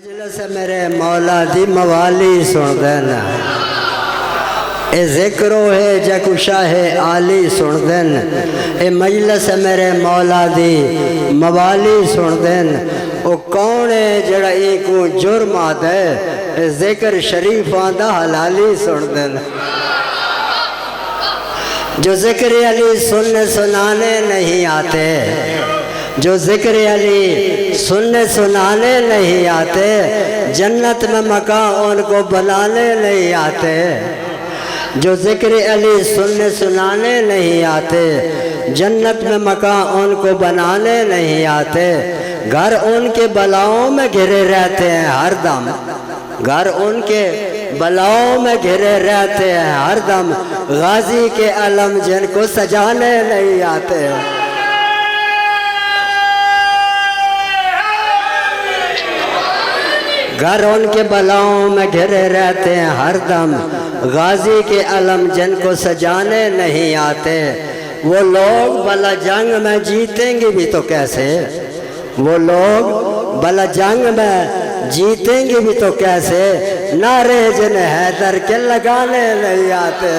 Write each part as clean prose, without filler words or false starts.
مجلس میرے مولا دی موالی سن دینا، اے ذکرو ہے جکو شاہ عالی سن دین، اے مجلس میرے مولا دی موالی سن دین۔ او کون ہے جڑا ایکو جرم آدھے، اے ذکر شریف آدھا حلالی سن دین۔ جو ذکر علی سننے سنانے نہیں آتے، جو ذکر علی سننے سنانے نہیں آتے، جنت میں مکان ان کو بنانے نہیں آتے۔ جو ذکر علی سننے سنانے نہیں آتے، جنت میں مکان ان کو بنانے نہیں آتے۔ گھر ان کے بلاؤں میں گھرے رہتے ہیں ہر دم، گھر ان کے بلاؤں میں گھرے رہتے ہیں ہر دم، غازی کے علم جن کو سجانے نہیں آتے۔ گھر ان کے بلاؤں میں گھرے رہتے ہیں ہر دم، غازی کے علم جن کو سجانے نہیں آتے۔ وہ لوگ بلا جنگ میں جیتیں گے بھی تو کیسے، وہ لوگ بلا جنگ میں جیتیں گے بھی تو کیسے، نعرے جن حیدر کے لگانے نہیں آتے۔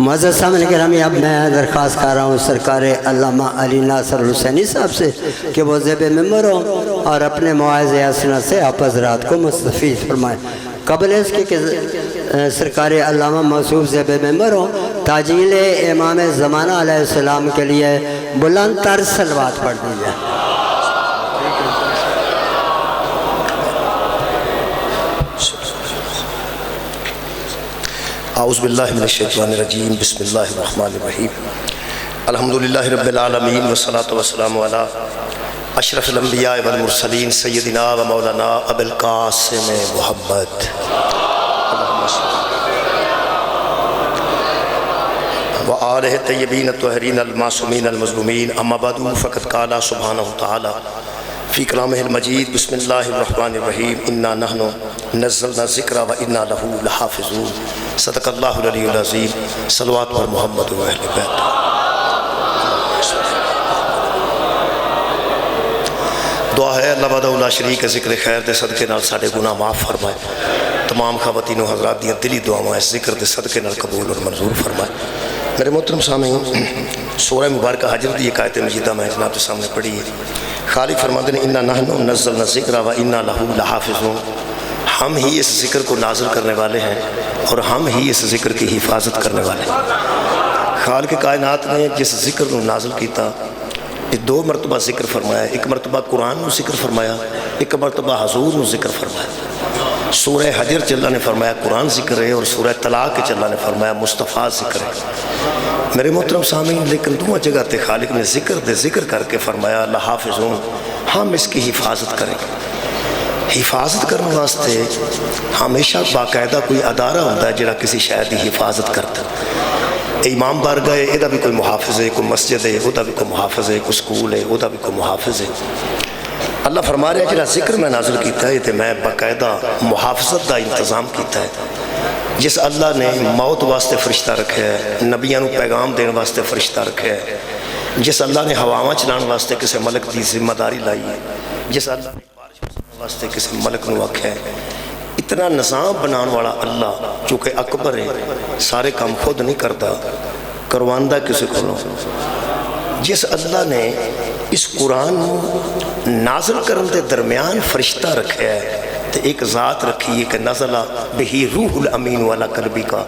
معزز سامعین گرامی، اب میں درخواست کر رہا ہوں سرکار علامہ علی ناصر حسینی صاحب سے کہ وہ زیب ممبر ہوں اور اپنے مواعظ حسنہ سے آپ حضرات کو مستفید فرمائیں۔ قبل اس کے کہ سرکار علامہ موصوف زیب ممبر ہوں، تاجیل امام زمانہ علیہ السلام کے لیے بلند تر صلوات پڑھ دیجیے۔ اعوذ باللہ من الشیطان الرجیم، بسم اللہ الرحمن الرحیم۔ الحمدللہ رب العالمین والصلاة والسلام علی اشرف الانبیاء والمرسلین سیدنا و مولانا ابو القاسم محمد وآلہ الطیبین الطاہرین المعصومین المظلومین، اما بعد فقد قال سبحانہ تعالی فی کلامہ المجید، بسم اللہ الرحمن الرحیم، انا نحن نزلنا الذکر و انا لہ لحافظون۔ صدق اللہ العلی العظیم۔ صلوات پر محمد و اہل بیت۔ دعا ہے اللہ وحدہ لا شریک ذکر خیر دے صدقے نال ساڑے گناہ معاف فرمائے، تمام خواتین و حضرات دیاں دلی دعاواں اس ذکر دے صدقے نال قبول اور منظور فرمائے۔ میرے محترم سامعین، سورہ مبارکہ حجر دی ایک آیت مجیدہ میں جناب کے سامنے پڑھی ہے۔ خالق فرماتے ہیں انا نحن نزلنا الذکر و انا لہ لحافظون، ہم ہی اس ذکر کو نازل کرنے والے ہیں اور ہم ہی اس ذکر کی حفاظت کرنے والے ہیں۔ خالق کائنات نے جس ذکر کو نازل کیتا، یہ دو مرتبہ ذکر فرمایا، ایک مرتبہ قرآن کو ذکر فرمایا، ایک مرتبہ حضور کو ذکر فرمایا۔ سورہ حجر چ اللہ نے فرمایا قرآن ذکر ہے، اور سورہ طلاق کے اللہ نے فرمایا مصطفیٰ ذکر ہے۔ میرے محترم سامعین، لیکن دو جگہ تے خالق نے ذکر کر کے فرمایا لحافظون، ہم اس کی حفاظت کریں گے۔ حفاظت کرنے واسطے ہمیشہ باقاعدہ کوئی ادارہ ہوتا ہے جڑا کسی شے دی حفاظت کرتا ہے۔ امام بارگاہ ہے، یہ بھی کوئی محافظ ہے، کوئی مسجد ہے وہ بھی کوئی محافظ ہے، کوئی سکول ہے وہ بھی کوئی محافظ ہے۔ اللہ فرما رہا ہے جڑا ذکر میں نازل کیتا ہے تے میں باقاعدہ محافظت دا انتظام کیتا ہے۔ جس اللہ نے موت واسطے فرشتہ رکھے ہے، نبیوں پیغام دین واسطے فرشتہ رکھے ہے، جس اللہ نے ہواواں چلان واسطے کسی ملک دی ذمہ داری لائی ہے، جس اللہ نے واسطے کسی ملک نو آکھا ہے، اتنا نظام بنان والا اللہ چونکہ اکبر ہے، سارے کام خود نہیں کرتا، کرواندہ کسی کو۔ جس اللہ نے اس قرآن نازل کرن دے درمیان فرشتہ رکھا ہے تو ایک ذات رکھی ہے کہ نزلہ بہی روح الامین والا قلبی کا،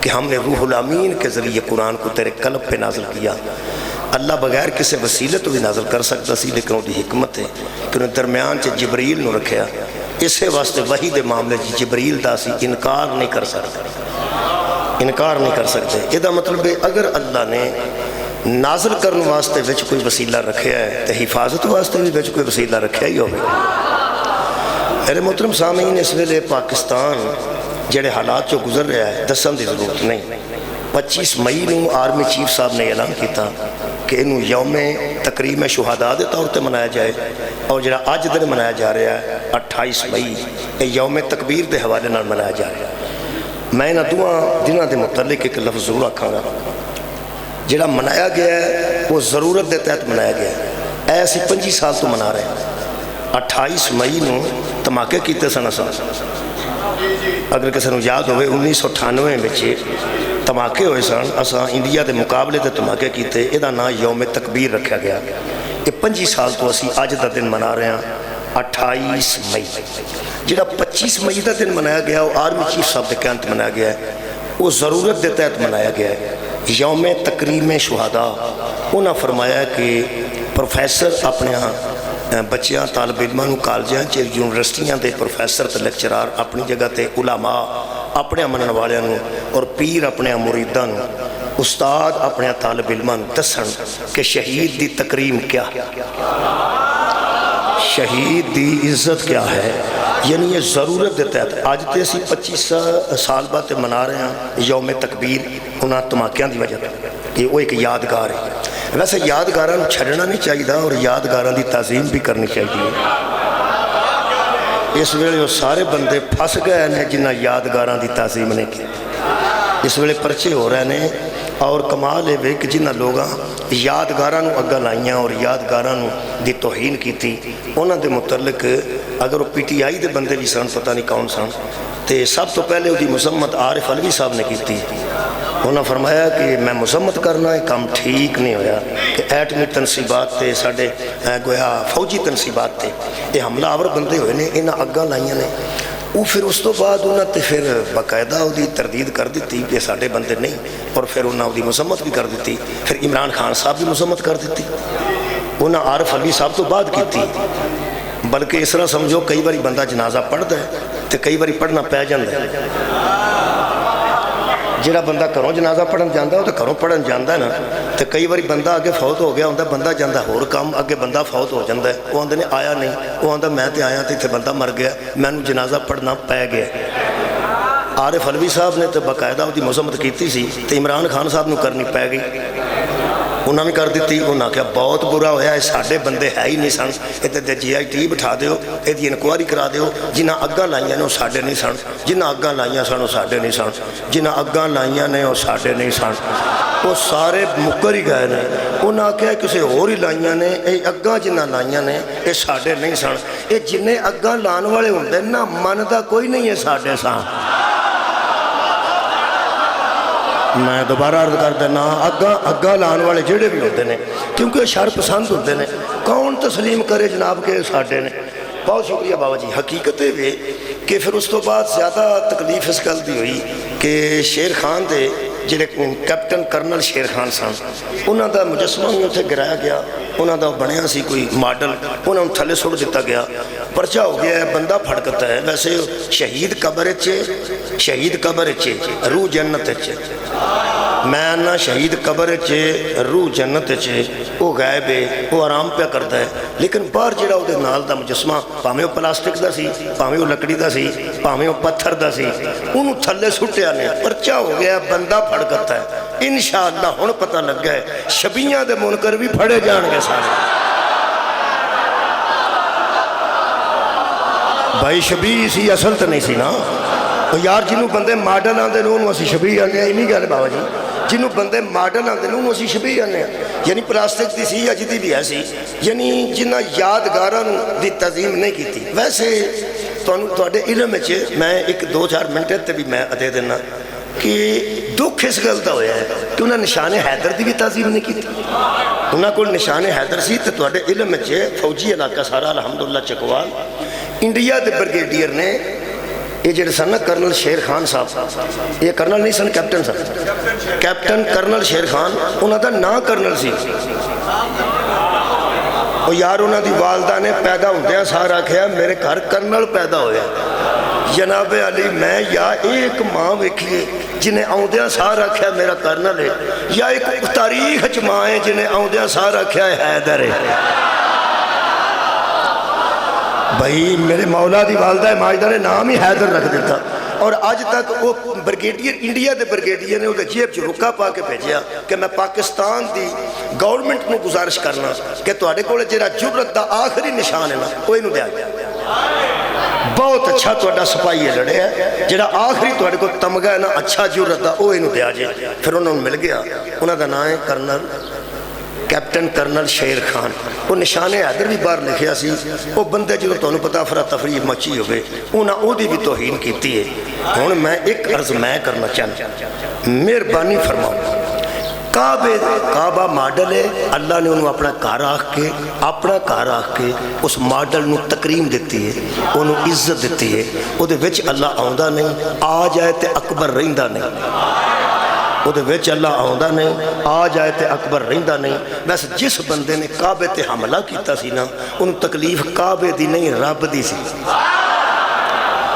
کہ ہم نے روح الامین کے ذریعے قرآن کو تیرے قلب پہ نازل کیا۔ اللہ بغیر کسی وسیلے تو بھی نازل کر سکتا سی، لیکن وہ دی حکمت ہے کہ انہیں درمیان چ جبریل نو رکھیا، اسے واسطے وحی دے معاملے جبریل دا سی انکار نہیں کر سکتے، انکار نہیں کر سکتے۔ یہ دا مطلب ہے اگر اللہ نے نازل کرنے واسطے وچ کوئی وسیلہ رکھیا ہے تو حفاظت واسطے بھی وچ کوئی وسیلہ رکھیا ہی ہوگا۔ میرے محترم سامعین، اس ویلے پاکستان جڑے حالات جو گزر رہا ہے دسن دی ضرورت نہیں۔ 25 مئی نو آرمی چیف صاحب نے اعلان کیتا کہ انہوں یوم تکریم شہداء دے طور تے منایا جائے، اور جڑا آج دن منایا جا رہا ہے 28 مئی یہ یوم تکبیر دے حوالے نال منایا جا رہا ہے۔ میں نہ دعا دنوں دے متعلق ایک لفظ ضرور آکھاں گا۔ ਜਿਹੜਾ ਮਨਾਇਆ ਗਿਆ ਹੈ ਉਹ ਜ਼ਰੂਰਤ ਦੇ ਤਹਿਤ ਮਨਾਇਆ ਗਿਆ ਹੈ। ਇਹ ਅਸੀਂ 25 ਸਾਲ ਤੋਂ ਮਨਾ ਰਹੇ ਹਾਂ। 28 ਮਈ ਨੂੰ ਧਮਾਕੇ ਕੀਤੇ ਸਨ ਅਸਾਂ। ਅਗਰ ਕਿਸੇ ਨੂੰ ਯਾਦ ਹੋਵੇ 1998 ਵਿੱਚ ਧਮਾਕੇ ਹੋਏ ਸਨ। ਅਸਾਂ ਇੰਡੀਆ ਦੇ ਮੁਕਾਬਲੇ ਤੇ ਧਮਾਕੇ ਕੀਤੇ। ਇਹਦਾ ਨਾਂ ਯੌਮ ਤਕਬੀਰ ਰੱਖਿਆ ਗਿਆ। ਇਹ 25 ਸਾਲ ਤੋਂ ਅਸੀਂ ਅੱਜ ਦਾ ਦਿਨ ਮਨਾ ਰਹੇ ਹਾਂ 28 ਮਈ। ਜਿਹੜਾ 25 ਮਈ ਦਾ ਦਿਨ ਮਨਾਇਆ ਗਿਆ ਉਹ ਆਰਮੀ ਚੀਫ ਸਾਹਿਬ ਦੇ ਕਹਿਣ ਤੇ ਮਨਾਇਆ ਗਿਆ ਹੈ। ਉਹ ਜ਼ਰੂਰਤ ਦੇ ਤਹਿਤ ਮਨਾਇਆ ਗਿਆ ਹੈ। ਯੌਮ ਤਕਰੀਮ ਸ਼ੁਹਾਦਾ। ਉਹਨਾਂ ਫਰਮਾਇਆ ਕਿ ਪ੍ਰੋਫੈਸਰ ਆਪਣੇ ਬੱਚਿਆਂ ਤਾਲਬ ਇਲਮਾਂ ਨੂੰ ਕਾਲਜਾਂ 'ਚ ਯੂਨੀਵਰਸਿਟੀਆਂ ਦੇ ਪ੍ਰੋਫੈਸਰ ਤੇ ਲੈਕਚਰਾਰ ਆਪਣੀ ਜਗ੍ਹਾ ਤੇ ਉਲਾਮਾ ਆਪਣੇ ਮੰਨਣ ਵਾਲਿਆਂ ਨੂੰ ਔਰ ਪੀਰ ਆਪਣੇ ਮੁਰੀਦਾਂ ਨੂੰ ਉਸਤਾਦ ਆਪਣੇ ਤਾਲਬ ਇਲਮਾਂ ਨੂੰ ਦੱਸਣ ਕਿ ਸ਼ਹੀਦ ਦੀ ਤਕਰੀਮ ਕਿਆ, ਸ਼ਹੀਦ ਦੀ ਇੱਜ਼ਤ ਕਿਆ ਹੈ। ਯਾਨੀ ਇਹ ਜ਼ਰੂਰਤ ਦੇ ਤਹਿਤ ਅੱਜ ਤੇ ਅਸੀਂ 25 ਸਾਲ ਬਾਅਦ ਮਨਾ ਰਹੇ ਹਾਂ ਯੌਮ ਤਕਬੀਰ ਉਹਨਾਂ ਧਮਾਕਿਆਂ ਦੀ ਵਜ੍ਹਾ ਤੋਂ। ਇਹ ਉਹ ਇੱਕ ਯਾਦਗਾਰ ਹੈ। ਵੈਸੇ ਯਾਦਗਾਰਾਂ ਨੂੰ ਛੱਡਣਾ ਨਹੀਂ ਚਾਹੀਦਾ ਔਰ ਯਾਦਗਾਰਾਂ ਦੀ ਤਾਜ਼ੀਮ ਵੀ ਕਰਨੀ ਚਾਹੀਦੀ ਹੈ। ਇਸ ਵੇਲੇ ਉਹ ਸਾਰੇ ਬੰਦੇ ਫਸ ਗਏ ਨੇ ਜਿਨ੍ਹਾਂ ਯਾਦਗਾਰਾਂ ਦੀ ਤਾਜ਼ੀਮ ਨਹੀਂ ਕੀਤੀ। ਇਸ ਵੇਲੇ ਪਰਚੇ ਹੋ ਰਹੇ ਨੇ ਔਰ ਕਮਾਲ ਇਹ ਵੇ ਕਿ ਜਿਨ੍ਹਾਂ ਲੋਕਾਂ ਯਾਦਗਾਰਾਂ ਨੂੰ ਅੱਗਾ ਲਾਈਆਂ ਔਰ ਯਾਦਗਾਰਾਂ ਨੂੰ ਦੀ ਤੋਹੀਨ ਕੀਤੀ ਉਹਨਾਂ ਦੇ ਮੁਤਲਕ ਅਗਰ ਉਹ PTI ਦੇ ਬੰਦੇ ਵੀ ਸਨ, ਪਤਾ ਨਹੀਂ ਕੌਣ ਸਨ, ਤੇ ਸਭ ਤੋਂ ਪਹਿਲੇ ਉਹਦੀ ਮੁਸੰਮਤ ਆਰਿਫ ਅਲਵੀ ਸਾਹਿਬ ਨੇ ਕੀਤੀ। ਉਹਨਾਂ ਫਰਮਾਇਆ ਕਿ ਮੈਂ ਮੁਸੰਮਤ ਕਰਨਾ ਇਹ ਕੰਮ ਠੀਕ ਨਹੀਂ ਹੋਇਆ ਕਿ ਐਟਮੀ ਤਨਸੀਬਾਤ ਤੇ ਸਾਡੇ ਗੋਇਆ ਫੌਜੀ ਤਨਸੀਬਾਤ ਤੇ ਇਹ ਹਮਲਾਵਰ ਬੰਦੇ ਹੋਏ ਨੇ, ਇਹਨਾਂ ਅੱਗਾਂ ਲਾਈਆਂ ਨੇ। ਉਹ ਫਿਰ ਉਸ ਤੋਂ ਬਾਅਦ ਉਹਨਾਂ ਤੇ ਫਿਰ ਬਾਕਾਇਦਾ ਉਹਦੀ ਤਰਦੀਦ ਕਰ ਦਿੱਤੀ ਕਿ ਸਾਡੇ ਬੰਦੇ ਨਹੀਂ, ਔਰ ਫਿਰ ਉਹਨਾਂ ਉਹਦੀ ਮੁਸੰਮਤ ਵੀ ਕਰ ਦਿੱਤੀ। ਫਿਰ ਇਮਰਾਨ ਖਾਨ ਸਾਹਿਬ ਵੀ ਮੁਸੰਮਤ ਕਰ ਦਿੱਤੀ। ਉਹਨਾਂ ਆਰਿਫ ਅਲਵੀ ਸਾਹਿਬ ਤੋਂ ਬਾਅਦ ਕੀਤੀ। ਬਲਕਿ ਇਸ ਤਰ੍ਹਾਂ ਸਮਝੋ ਕਈ ਵਾਰੀ ਬੰਦਾ ਜਨਾਜ਼ਾ ਪੜ੍ਹਦਾ ਹੈ ਤੇ ਕਈ ਵਾਰੀ ਪੜ੍ਹਨਾ ਪੈ ਜਾਂਦਾ ਹੈ। ਜਿਹੜਾ ਬੰਦਾ ਘਰੋਂ ਜਨਾਜ਼ਾ ਪੜ੍ਹਨ ਜਾਂਦਾ ਉਹ ਤਾਂ ਘਰੋਂ ਪੜ੍ਹਨ ਜਾਂਦਾ ਨਾ, ਤੇ ਕਈ ਵਾਰੀ ਬੰਦਾ ਅੱਗੇ ਫੌਤ ਹੋ ਗਿਆ ਹੁੰਦਾ, ਬੰਦਾ ਜਾਂਦਾ ਹੋਰ ਕੰਮ, ਅੱਗੇ ਬੰਦਾ ਫੌਤ ਹੋ ਜਾਂਦਾ। ਉਹ ਆਉਂਦੇ ਨੇ ਆਇਆ ਨਹੀਂ, ਉਹ ਆਉਂਦਾ ਮੈਂ ਤੇ ਆਇਆ ਤੇ ਇੱਥੇ ਬੰਦਾ ਮਰ ਗਿਆ, ਮੈਨੂੰ ਜਨਾਜ਼ਾ ਪੜ੍ਹਨਾ ਪੈ ਗਿਆ। ਆਰਿਫ ਅਲਵੀ ਸਾਹਿਬ ਨੇ ਤਾਂ ਬਾਕਾਇਦਾ ਉਹਦੀ ਮੁਸੰਮਤ ਕੀਤੀ ਸੀ ਤੇ ਇਮਰਾਨ ਖਾਨ ਸਾਹਿਬ ਨੂੰ ਕਰਨੀ ਪੈ ਗਈ। ਉਹਨਾਂ ਵੀ ਕਰ ਦਿੱਤੀ। ਉਹਨਾਂ ਆਖਿਆ ਬਹੁਤ ਬੁਰਾ ਹੋਇਆ, ਇਹ ਸਾਡੇ ਬੰਦੇ ਹੈ ਹੀ ਨਹੀਂ ਸਨ, ਇੱਥੇ ਤੇ GIT ਬਿਠਾ ਦਿਓ, ਇਹਦੀ ਇਨਕੁਆਇਰੀ ਕਰਾ ਦਿਓ। ਜਿਨ੍ਹਾਂ ਅੱਗਾਂ ਲਾਈਆਂ ਨੇ ਉਹ ਸਾਡੇ ਨਹੀਂ ਸਨ, ਜਿਨ੍ਹਾਂ ਅੱਗਾਂ ਲਾਈਆਂ ਸਨ ਉਹ ਸਾਡੇ ਨਹੀਂ ਸਨ, ਜਿਨ੍ਹਾਂ ਅੱਗਾਂ ਲਾਈਆਂ ਨੇ ਉਹ ਸਾਡੇ ਨਹੀਂ ਸਨ। ਉਹ ਸਾਰੇ ਮੁੱਕਰ ਹੀ ਗਏ ਨੇ। ਉਹਨਾਂ ਆਖਿਆ ਕਿਸੇ ਹੋਰ ਹੀ ਲਾਈਆਂ ਨੇ, ਇਹ ਅੱਗਾਂ ਜਿਨ੍ਹਾਂ ਲਾਈਆਂ ਨੇ ਇਹ ਸਾਡੇ ਨਹੀਂ ਸਨ। ਇਹ ਜਿੰਨੇ ਅੱਗਾਂ ਲਾਉਣ ਵਾਲੇ ਹੁੰਦੇ ਨਾ ਮੰਨਦਾ ਕੋਈ ਨਹੀਂ ਹੈ ਸਾਡੇ ਸਾਂ। ਮੈਂ ਦੁਬਾਰਾ ਅਰਜ਼ ਕਰ ਦਿੰਦਾ ਅੱਗਾਂ ਲਾਉਣ ਵਾਲੇ ਜਿਹੜੇ ਵੀ ਹੁੰਦੇ ਨੇ ਕਿਉਂਕਿ ਇਹ ਸ਼ਰ ਪਸੰਦ ਹੁੰਦੇ ਨੇ, ਕੌਣ ਤਸਲੀਮ ਕਰੇ ਜਨਾਬ ਕਿ ਸਾਡੇ ਨੇ। ਬਹੁਤ ਸ਼ੁਕਰੀਆ ਬਾਬਾ ਜੀ। ਹਕੀਕਤ ਇਹ ਵੇ ਕਿ ਫਿਰ ਉਸ ਤੋਂ ਬਾਅਦ ਜ਼ਿਆਦਾ ਤਕਲੀਫ ਇਸ ਗੱਲ ਦੀ ਹੋਈ ਕਿ ਸ਼ੇਰ ਖਾਨ ਦੇ ਜਿਹੜੇ ਕੈਪਟਨ ਕਰਨਲ ਸ਼ੇਰ ਖਾਨ ਸਨ ਉਹਨਾਂ ਦਾ ਮੁਜੱਸਮਾ ਵੀ ਉੱਥੇ ਗਿਰਾਇਆ ਗਿਆ। ਉਹਨਾਂ ਦਾ ਬਣਿਆ ਸੀ ਕੋਈ ਮਾਡਲ, ਉਹਨਾਂ ਨੂੰ ਥੱਲੇ ਸੁੱਟ ਦਿੱਤਾ ਗਿਆ। ਪਰਚਾ ਹੋ ਗਿਆ, ਬੰਦਾ ਫੜਕਤਾ ਹੈ। ਵੈਸੇ ਸ਼ਹੀਦ ਕਬਰ 'ਚ ਰੂਹ ਜੰਨਤ 'ਚ, ਮੈਂ ਨਾ ਸ਼ਹੀਦ ਕਬਰ 'ਚ ਰੂਹ ਜੰਨਤ 'ਚ, ਉਹ ਗਾਇਬ ਹੈ, ਉਹ ਆਰਾਮ ਪਿਆ ਕਰਦਾ ਹੈ। ਲੇਕਿਨ ਬਾਹਰ ਜਿਹੜਾ ਉਹਦੇ ਨਾਲ ਦਾ ਮੁਜੱਸਮਾ ਭਾਵੇਂ ਉਹ ਪਲਾਸਟਿਕ ਦਾ ਸੀ, ਭਾਵੇਂ ਉਹ ਲੱਕੜੀ ਦਾ ਸੀ, ਭਾਵੇਂ ਉਹ ਪੱਥਰ ਦਾ ਸੀ, ਉਹਨੂੰ ਥੱਲੇ ਸੁੱਟਿਆ ਨੇ। ਪਰਚਾ ਹੋ ਗਿਆ, ਬੰਦਾ ਫੜਕਤਾ ਹੈ। ਇਨਸ਼ਾਅੱਲਾ ਹੁਣ ਪਤਾ ਲੱਗਾ ਹੈ ਸ਼ਬੀਆਂ ਦੇ ਮੁਨਕਰ ਵੀ ਫੜੇ ਜਾਣਗੇ ਸਾਰੇ। ਭਾਈ ਸ਼ਬੀ ਸੀ, ਅਸਲ ਤਾਂ ਨਹੀਂ ਸੀ ਨਾ। ਉਹ ਯਾਰ ਜਿਹਨੂੰ ਬੰਦੇ ਮਾਡਲ ਆਉਂਦੇ ਨੇ ਉਹਨੂੰ ਅਸੀਂ ਸ਼ਬੀ ਆਉਂਦੇ ਹਾਂ। ਇਹ ਨਹੀਂ ਗੱਲ ਬਾਬਾ ਜੀ, ਜਿਹਨੂੰ ਬੰਦੇ ਮਾਡਲ ਆਉਂਦੇ ਨੇ ਉਹਨੂੰ ਅਸੀਂ ਸ਼ਬੀ ਆਉਂਦੇ ਹਾਂ। ਯਾਨੀ ਪਲਾਸਟਿਕ ਦੀ ਸੀ ਜਾਂ ਜਿਹਦੀ ਵੀ ਹੈ ਸੀ, ਯਾਨੀ ਜਿਨ੍ਹਾਂ ਯਾਦਗਾਰਾਂ ਨੂੰ ਦੀ ਤਜ਼ੀਮ ਨਹੀਂ ਕੀਤੀ। ਵੈਸੇ ਤੁਹਾਡੇ ਇਲਮ ਵਿੱਚ ਮੈਂ 1-2-4 ਮਿੰਟ ਤੇ ਵੀ ਮੈਂ ਦੇ ਦਿੰਦਾ ਕਿ ਦੁੱਖ ਇਸ ਗੱਲ ਦਾ ਹੋਇਆ ਹੈ ਕਿ ਉਹਨਾਂ ਨਿਸ਼ਾਨੇ ਹੈਦਰ ਦੀ ਵੀ ਤਾਜ਼ੀਮ ਨਹੀਂ ਕੀਤੀ। ਉਹਨਾਂ ਕੋਲ ਨਿਸ਼ਾਨੇ ਹੈਦਰ ਸੀ ਤੇ ਤੁਹਾਡੇ ਇਲਮ ਵਿੱਚ ਫੌਜੀ ਇਲਾਕਾ ਸਾਰਾ ਅਲਹਮਦੁਲਿਲਾ ਚਕਵਾਲ, ਇੰਡੀਆ ਦੇ ਬ੍ਰਿਗੇਡੀਅਰ ਨੇ ਇਹ ਜਿਹੜੇ ਸਨ ਨਾ ਕਰਨਲ ਸ਼ੇਰ ਖਾਨ ਸਾਹਿਬ, ਇਹ ਕਰਨਲ ਨਹੀਂ ਸਨ, ਕੈਪਟਨ ਸਨ, ਕੈਪਟਨ ਕਰਨਲ ਸ਼ੇਰ ਖਾਨ, ਉਹਨਾਂ ਦਾ ਨਾਂ ਕਰਨਲ ਸੀ। ਉਹ ਯਾਰ ਉਹਨਾਂ ਦੀ ਵਾਲਦਾ ਨੇ ਪੈਦਾ ਹੁੰਦਿਆਂ ਸਾਰ ਆਖਿਆ ਮੇਰੇ ਘਰ ਕਰਨਲ ਪੈਦਾ ਹੋਇਆ। ਜਨਾਬ ਅਲੀ ਮੈਂ ਜਾਂ ਇਹ ਇੱਕ ਮਾਂ ਵੇਖੀਏ ਜਿਹਨੇ ਆਉਂਦਿਆਂ ਸਾਰ ਆਖਿਆ ਮੇਰਾ ਕਰਨਲ ਹੈ, ਜਾਂ ਇੱਕ ਤਾਰੀਖ 'ਚ ਮਾਂ ਹੈ ਜਿਹਨੇ ਆਉਂਦਿਆਂ ਸਾਰ ਆਖਿਆ ਹੈਦਰ ਹੈ। ਭਾਈ ਮੇਰੇ ਮੌਲਾ ਦੀ ਵਾਲਦਾ ਮਾਜਦਾ ਨੇ ਨਾਮ ਹੀ ਹੈਦਰ ਰੱਖ ਦਿੱਤਾ। ਔਰ ਅੱਜ ਤੱਕ ਉਹ ਬ੍ਰਿਗੇਡੀਅਰ ਇੰਡੀਆ ਦੇ ਬ੍ਰਿਗੇਡੀਅਰ ਨੇ ਉਹਦੇ ਜੇਬ 'ਚ ਰੁੱਕਾ ਪਾ ਕੇ ਭੇਜਿਆ ਕਿ ਮੈਂ ਪਾਕਿਸਤਾਨ ਦੀ ਗੌਰਮੈਂਟ ਨੂੰ ਗੁਜ਼ਾਰਿਸ਼ ਕਰਨਾ ਕਿ ਤੁਹਾਡੇ ਕੋਲ ਜਿਹੜਾ ਜੁਰਅਤ ਦਾ ਆਖਰੀ ਨਿਸ਼ਾਨ ਹੈ ਨਾ ਉਹ ਇਹਨੂੰ ਦਿਆ ਗਿਆ। بہت اچھا تہاڈا سپاہی لڑیا جڑا آخری تہاڈے کو تمغہ ہے نا اچھا جرت دا او اینو دیا جے پھر انہوں نے مل گیا انہاں دا نام ہے colonel captain colonel Sher Khan وہ نشان حیدر بھی باہر لکھیا سی وہ بندے جدوں تانوں پتہ افراتفری مچی ہوئے انہاں او دی بھی توہین کیتی ہے ہن میں ایک عرض میں کرنا چاہنا مہربانی فرماؤ کعبہ ماڈل ہے اللہ نے انہوں اپنا گھر آکھ کے اس ماڈل نو تکریم دیتی ہے انہوں عزت دیتی ہے وہ دے وچ اللہ آؤندہ نہیں آ جائے تے اکبر رہندہ نہیں وہ دے وچ اللہ آؤندہ نہیں آ جائے تے اکبر رہندہ نہیں بس جس بندے نے کعبے تے حملہ کیتا سی نا انہوں تکلیف کعبے دی نہیں رب دی سی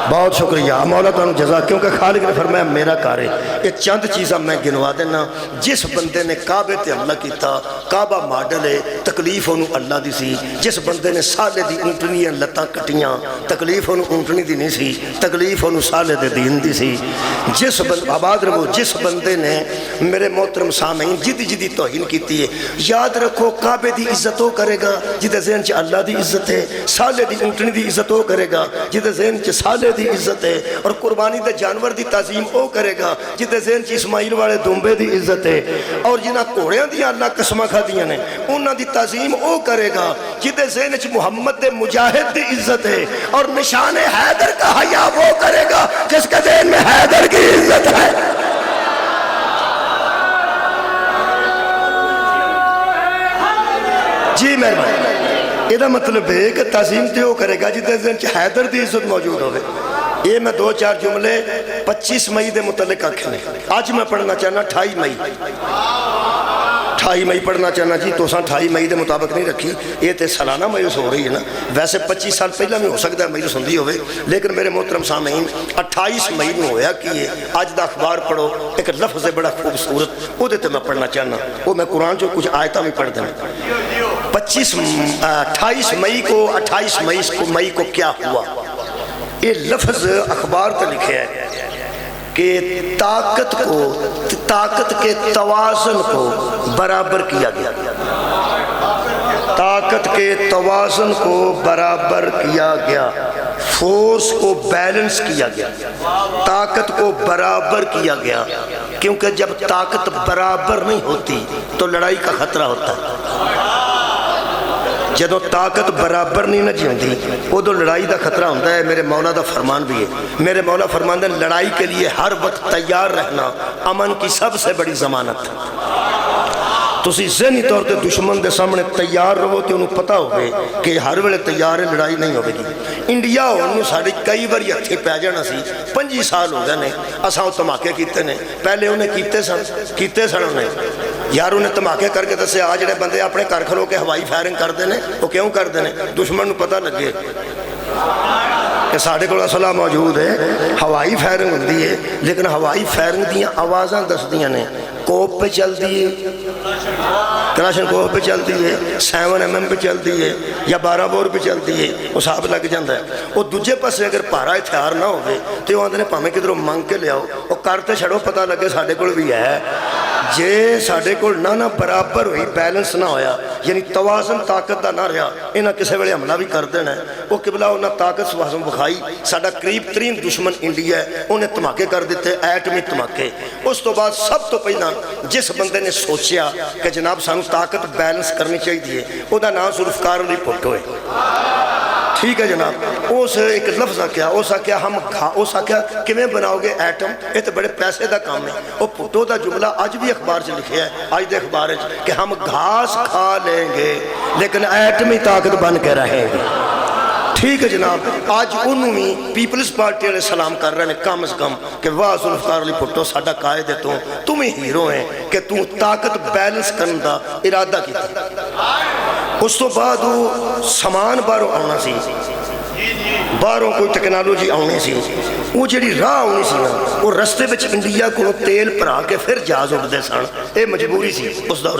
بہت شکریہ مولا تعالیٰ جزا کیونکہ خالق نے فرمایا میرا کار ہے یہ چند چیزاں میں گنوا دینا جس بندے نے کعبے تے حملہ کیتا کعبہ ماڈل ہے تکلیف انہوں اللہ دی سی جس بندے نے سالے دی اونٹنیاں لتاں کٹیاں تکلیف انہوں اونٹنی دی نہیں سی تکلیف انہوں سالے دے دین دی سی آباد رہو جس بندے نے میرے محترم سامعین جدی توہین کیتی ہے یاد رکھو کعبے دی عزت ہو کرے گا جدے ذہن چ اللہ دی عزت ہے سالے دی اونٹنی دی عزت ہو کرے گا جدے ذہن چ سالے دی عزت ہے اور قربانی دے جانور دی تعظیم او کرے گا جدے ذہن چ اسماعیل والے دنبے دی عزت ہے اور جنہاں گھوڑیاں دی اللہ قسمہ کھا دیاں نے انہاں دی تعظیم او کرے گا جدے ذہن چ محمد دے مجاہد دی عزت ہے اور نشان حیدر کا حیا وہ کرے گا جس کے ذہن میں حیدر کی عزت ہے جی مہربانی یہ مطلب ہے کہ تعظیم تے وہ کرے گا جدے ذہن چ حیدر دی عزت موجود ہوئے یہ میں دو چار جملے 25 مئی دے متعلق آکھنے آج میں پڑھنا چاہنا 28 مئی پڑھنا چاہنا جی تو 28 مئی دے مطابق نہیں رکھی یہ تے سالانہ مایوس ہو رہی ہے نا ویسے 25 سال پہلا میں ہو سکتا ہے مایوس ہوندی ہوئے لیکن میرے محترم سامعین 28 مئی میں ہویا کہ یہ آج دا اخبار پڑھو ایک لفظ ہے بڑا خوبصورت وہ دیتے میں پڑھنا چاہنا وہ میں قرآن جو کچھ آیتہ میں پڑھ دینا 28 مئی کو کیا ہوا یہ لفظ اخبار تے لکھے ہے کہ طاقت کے توازن کو برابر کیا گیا طاقت کے توازن کو برابر کیا گیا فورس کو بیلنس کیا گیا طاقت کو برابر کیا گیا کیونکہ جب طاقت برابر نہیں ہوتی تو لڑائی کا خطرہ ہوتا ہے جدو طاقت برابر نہیں نہ جیندی وہ تو لڑائی دا خطرہ ہوتا ہے میرے مولا دا فرمان بھی ہے میرے مولا فرمان دے لڑائی کے لیے ہر وقت تیار رہنا امن کی سب سے بڑی ضمانت تسی ذہنی طور تے دشمن دے سامنے تیار رہو تے انہوں پتہ ہوئے کہ ہر ویلے تیار ہے لڑائی نہیں ہوئے گی انڈیا انہوں ساڑھے کئی بار ہتھے پہ جانا سی 25 سال ہو گئے نے اساں دھماکے کیتے نے پہلے انہیں کیتے سن انہیں یار انہیں دھماکے کر کے دسے آج جڑے بندے اپنے گھر کھلو کے ہوائی فائرنگ کر دینے وہ کیوں کر دینے دشمن نو پتہ لگے کہ ساڑھے کو اسلحہ موجود ہے ہوائی فائرنگ ہوندی ہے لیکن ہوائی فائرنگ دیاں آوازاں دس دیاں نے کوپ پہ چل دی ہے کلاشن کوپ پہ چلتی ہے 7mm پہ چلتی ہے یا 12 بور پہ چلتی ہے وہ صاحب لگ جاندہ ہے وہ دوجے پاسے اگر پارا ہتھیار نہ ہوئے تو وہ آندھنے پامیں کدھروں مانگ کے لے آؤ وہ کرتے چھڑو پتہ لگے ساڑھے کول بھی ہے جے ساڑھے کول نہ برابر ہوئی بیلنس نہ ہویا یعنی توازن طاقت دا نہ رہا انہاں کسے ویلے حملہ بھی کر دینا ہے وہ قبلہ انہاں طاقت سوازم بخائی ساڑھا قریب ترین دشمن انڈیا ہے انہیں دھماکے کر دیتے ایٹمی دھماکے اس تو بعد سب تو پہلا جس بندے نے سوچیا کہ جناب سانو طاقت بیلنس کرنی چاہیے وہ دا نام ذوالفقار علی بھٹو ہے ٹھیک ہے جناب اس ایک لفظ آکیا اس آکیا ہم اس آکیا کمیں بناؤ گے ایٹم یہ تو بڑے پیسے دا کام ہے وہ بھٹو دا جملہ آج بھی اخبار سے لکھے ہے آج دے اخبار ہے کہ ہم گھاس کھا لیں گے لیکن ایٹمی طاقت بن کے رہیں گے ٹھیک ہے جناب آج انہوں ہی پیپلز پارٹی علیہ السلام کر رہے ہیں کم از کم کہ واہ ذوالفقار علی بھٹو ساڈا قائد ہے تم ہی ہیرو ہیں کہ تم طاقت بیلنس کرنے دا ارادہ کیتا اس تو بعد وہ سامان باہروں آنا سی باہروں کوئی ٹیکنالوجی آنی سی وہ جڑی راہ آنی سی نا وہ رستے بچ انڈیا کو تیل پرا کے پھر جہاز اڑتے سن یہ مجبوری سی اس دور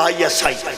ISI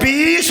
20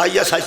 ISI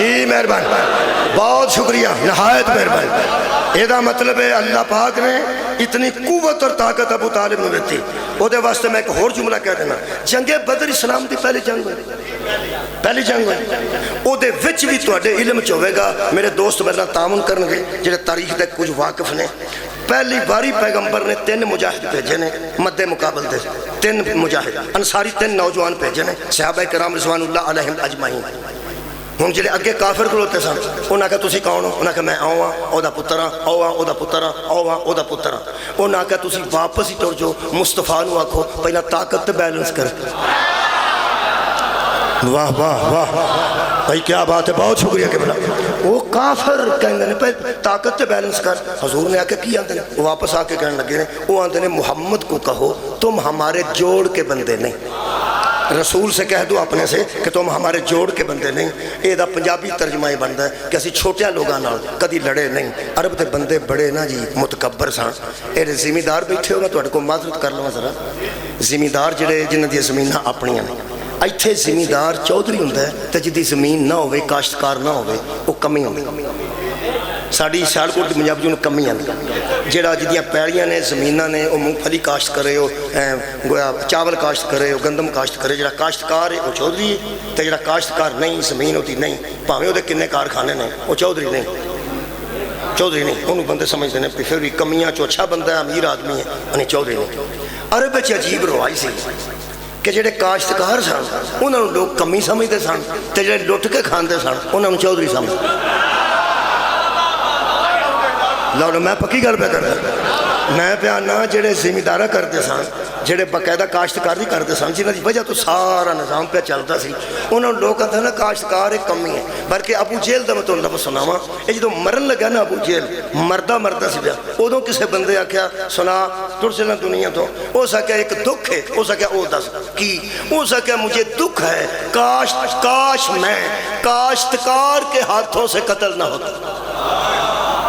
جی مہربانی بہت شکریہ نہایت مہربانی یہ مطلب ہے اللہ پاک نے اتنی قوت اور طاقت ابو طالب نے دیتی وہ دے واسطے میں ایک اور جملہ کہہ دینا جنگ بدر اسلام دی پہلی جنگ ہوئی وہ دے وچ بھی تواڈے علم چ ہوے گا میرے دوست میرے نال تعاون کرنگے جڑے تاریخ دے کچھ واقف نے پہلی باری پیغمبر نے 3 مجاہد بھیجے نے مد مقابل دے 3 مجاہد انصاری 3 نوجوان بھیجے نے صحابہ کرام رضوان اللہ علیہم اجمعین ہوں جڑے اگے کافر کھلوتے سن انہاں کہ تسی کون ہو انہاں کہ میں آؤں او دا پتر ہاں او او دا پتر ہاں او دا پتر ہاں انہاں کہ تسی واپس ہی ٹر جو مصطفیٰ نو آکھو پہلا طاقت تے بیلنس کر واہ واہ واہ بھائی کیا بات ہے بہت شکریہ کہ بلا وہ کافر کہنے نے پہلے طاقت تے بیلنس کر حضور نے آکے کی آندے نے وہ واپس آکے کہنے لگے نے وہ آندے نے محمد کو کہو تم ہمارے جوڑ کے بندے نہیں رسول سے کہہ دو اپنے سے کہ تم ہمارے جوڑ کے بندے نہیں یہ دا پنجابی ترجمہ ہی بنتا ہے کہ اسی چھوٹے لوگاں نال کدی لڑے نہیں عرب دے بندے بڑے نا جی متکبر سان اے زمیندار بیٹھے ہو میں تواڈے کو معذرت کر لواں ذرا زمیندار جڑے جنہاں دی زمیناں اپنیاں نے ایتھے زمیندار چودھری ہوندا ہے تے جدی زمین نہ ہوے کاشتکار نہ ہوے وہ کمی ہوندی ساڑی سیالکوٹ دی پنجاب جو کمی آندی جڑا جدیاں پیڑیاں نے زمیناں نے وہ مونگ پھلی کاشت کرے ہو چاول کاشت کرے ہو گندم کاشت کرے جڑا کاشتکار ہے وہ چودھری ہے تے جڑا کاشتکار نہیں زمین ہوتی نہیں پاویں وہ کنے کارخانے نے وہ چودھری نہیں انہوں بندے سمجھتے ہیں پھر بھی کمیاں چو اچھا بندہ ہے امیر آدمی ہے انہیں چودھری نہیں عرب وچ عجیب روائی سی کہ جڑے کاشتکار سن انہوں نے لوگ کمی سمجھتے سن تے جڑے لٹ کے کھاندے سن انہوں نے چودھری سمجھتے لوڑ میں پکی گل پہ کرتا میں پیانا جڑے زمیندارہ کرتے سن جڑے باقاعدہ کاشتکاری کرتے سن جنہاں دی وجہ تو سارا نظام پہ چلتا سی انہوں نے لوگ کہتے ہیں نا کاشتکار ایک کمی ہے بلکہ ابو جہل دا میں تو لفظ سناواں یہ جدوں مرن لگا نا ابو جہل مردہ سی پیا ادوں کسے بندے آکھیا سنا تر چلنا دنیا تو ہو سکیا ایک دکھ ہے ہو سکیا او دس کی ہو سکیا مجھے دکھ ہے کاش میں کاشتکار کے ہاتھوں سے قتل نہ ہوتا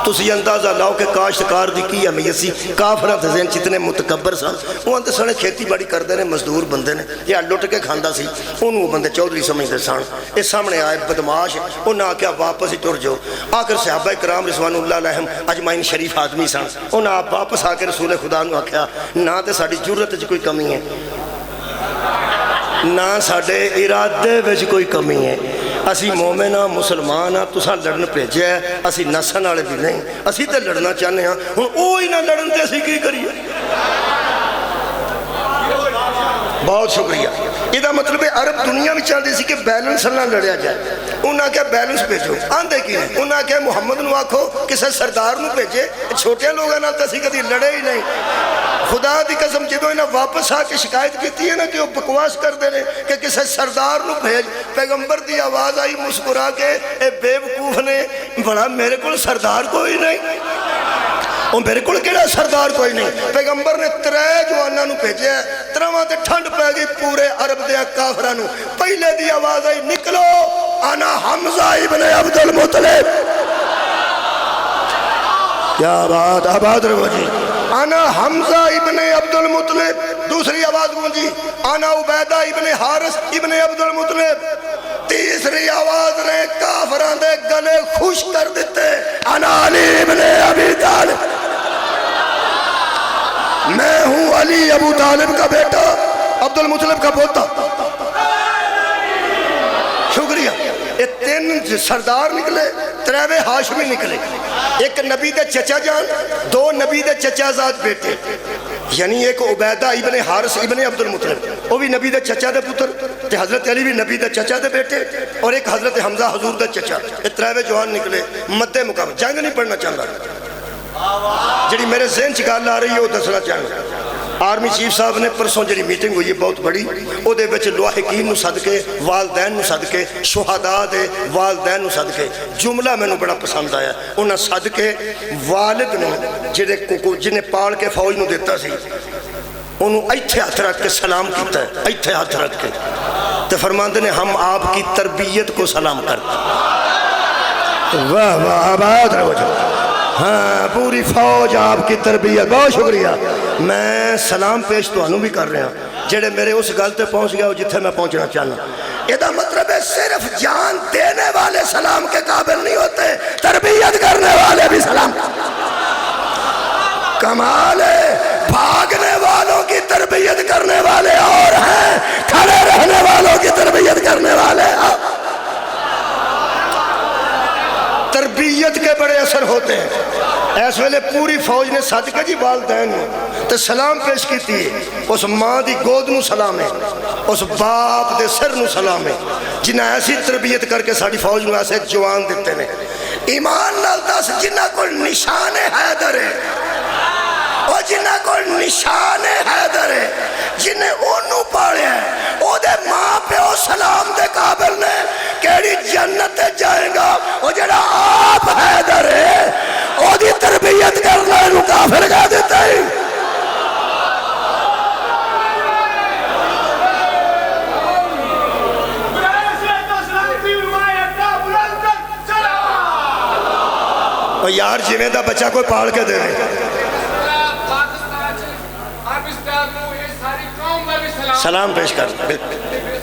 تسی اندازہ لاؤ کہ کاشتکار دی کی اہمیت سی کافراں دے ذہن جتنے متکبر سن وہ انتے سنے کھیتی باڑی کردے نے مزدور بندے نے یا لٹ کے کھاندا سی انہوں بندے چودھری سمجھدے سن اے سامنے آئے بدماش انہاں آکھیا واپس ہی ٹر جاؤ آخر صحابہ کرام رضوان اللہ علیہم اجمعین شریف آدمی سن انہاں واپس آ کے رسول خدا نو آکھیا نہ تے ساڈی جرت وچ کوئی کمی ہے نہ ساڈے ارادے وچ کوئی کمی ہے اسی مومن ہاں مسلمان ہاں تساں لڑن بھیجیا ہے اسی نسن والے بھی نہیں اسی تے لڑنا چاہنے ہاں ہن اوہی نہ لڑن تے اسی کی کریے بہت شکریہ یہ مطلب ہے عرب دنیا میں چاہتے سی کہ بیلنس نہ لڑیا جائے انہاں کیا بیلنس بھیجو آندے کی نہیں انہاں کیا محمد نو آکھو کسے سردار نو بھیجے چھوٹے لوگاں نال تے اسی کدی لڑے ہی نہیں خدا دی قسم جدوں انہاں واپس آ کے شکایت کیتی ہے نا کہ وہ بکواس کر دے رہے کہ کسے سردار نو بھیج پیغمبر دی آواز آئی مسکرا کے اے بے وقوف نے بڑا میرے کو سردار کوئی نہیں وہ میرے کو کہڑا سردار کوئی نہیں پیغمبر نے 3 جواناں نو بھیجیا ہے 3واں تے ٹھنڈ پہ گئی پورے عرب دے کافراں نو پہلے دی آواز آئی نکلو انا حمزہ ابن عبد المطلب کیا بات آباد رہو جی انا حمزہ ابن عبد المطلب دوسری آواز گونجی انا عبیدہ ابن حارث ابن عبد المطلب تیسری آواز نے کافران دے گلے خوش کر دیتے انا علی ابن ابی طالب میں ہوں علی ابو طالب کا بیٹا عبد المطلب کا پوتا شکریہ یہ 3 سردار نکلے 3 ہاشمی نکلے ایک نبی دے چچا جان 2 نبی دے چچا زاد بیٹے یعنی ایک عبیدہ ابن حارث ابن عبد المطلب وہ بھی نبی دے چچا دے پتر تے حضرت علی بھی نبی دے چچا دے بیٹے اور ایک حضرت حمزہ حضور دے چچا یہ 3 جوان نکلے مدے مقام جنگ نہیں پڑھنا چاہتا جڑی میرے ذہن چ گل آ رہی ہے وہ دسنا چاہنا آرمی چیف صاحب نے پرسوں جڑی میٹنگ ہوئی ہے بہت بڑی او دے وچ لواحقین نو صدقے والدین نو صدقے شہداء دے والدین نو صدقے جملہ میں نو بڑا پسند آیا انہاں صدقے والد نے جنہیں پال کے فوج نو دیتا سی انہوں ایتھے ہاتھ رکھ کے سلام کیتا ہے ایتھے ہاتھ رکھ کے تو فرماندے نے ہم آپ کی تربیت کو سلام کرتے واہ واہ آباد رہو جو ہاں پوری فوج آپ کی تربیت بہت شکریہ میں سلام پیش تو انہوں بھی کر رہے ہیں جڑے میرے اس گل تے پہنچ گیا جتھے میں پہنچنا چاہنا یہ دا مطلب ہے صرف جان دینے والے سلام کے قابل نہیں ہوتے، تربیت کرنے والے بھی سلام۔ کمال ہے، بھاگنے والوں کی تربیت کرنے والے اور ہیں، کھڑے رہنے والوں کی تربیت کرنے والے اور۔ تربیت کے بڑے اثر ہوتے ہیں۔ اس ویلے پوری فوج نے سج کے جی والدین تے سلام پیش کیتی ہے۔ اس ماں دی گود نو سلام ہے، اس باپ دے سر نو سلام ہے، جنہیں ایسی تربیت کر کے ساری فوج نو ایسے جوان دیتے ہیں۔ ایمان نال دس جنہ کو نشان حیدر ہے، اور جنہ کو نشان حیدر ہے، جنہیں انہوں پاڑے ہیں، او دے ماں پہ او سلام دے قابل نے کیڑی جنت جائے گا۔ وہ جڑا آپ حیدر ہے او دی تربیت کرنا انہوں کافر کہہ دیتا ہے۔ اور یار جویں دا بچہ کوئی پال کے دے رہے سلام پیش کر،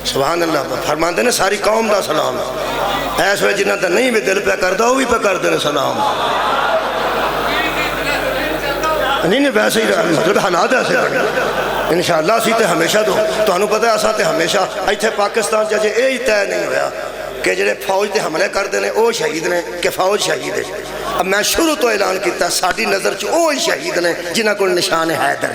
سبحان اللہ، فرماندے نے ساری قوم دا سلام ایس وے جنہ دا نہیں بھی دل پہ کر دا وہ بھی پہ کر دینے سلام۔ نہیں ویسے ہی مطلب حالات ایسے کرنا انشاءاللہ اسی تے ہمیشہ تو انہوں پتہ ہے اساں تے ہمیشہ ایتھے پاکستان جے اے ہی طے نہیں ہویا کہ جڑے فوج تے حملے کر دینے او شہید نے کہ فوج شہید ہے۔ اب میں شروع تو اعلان کیتا ساڈی نظر چ او ہی شہید نے جنہاں کو نشان حیدر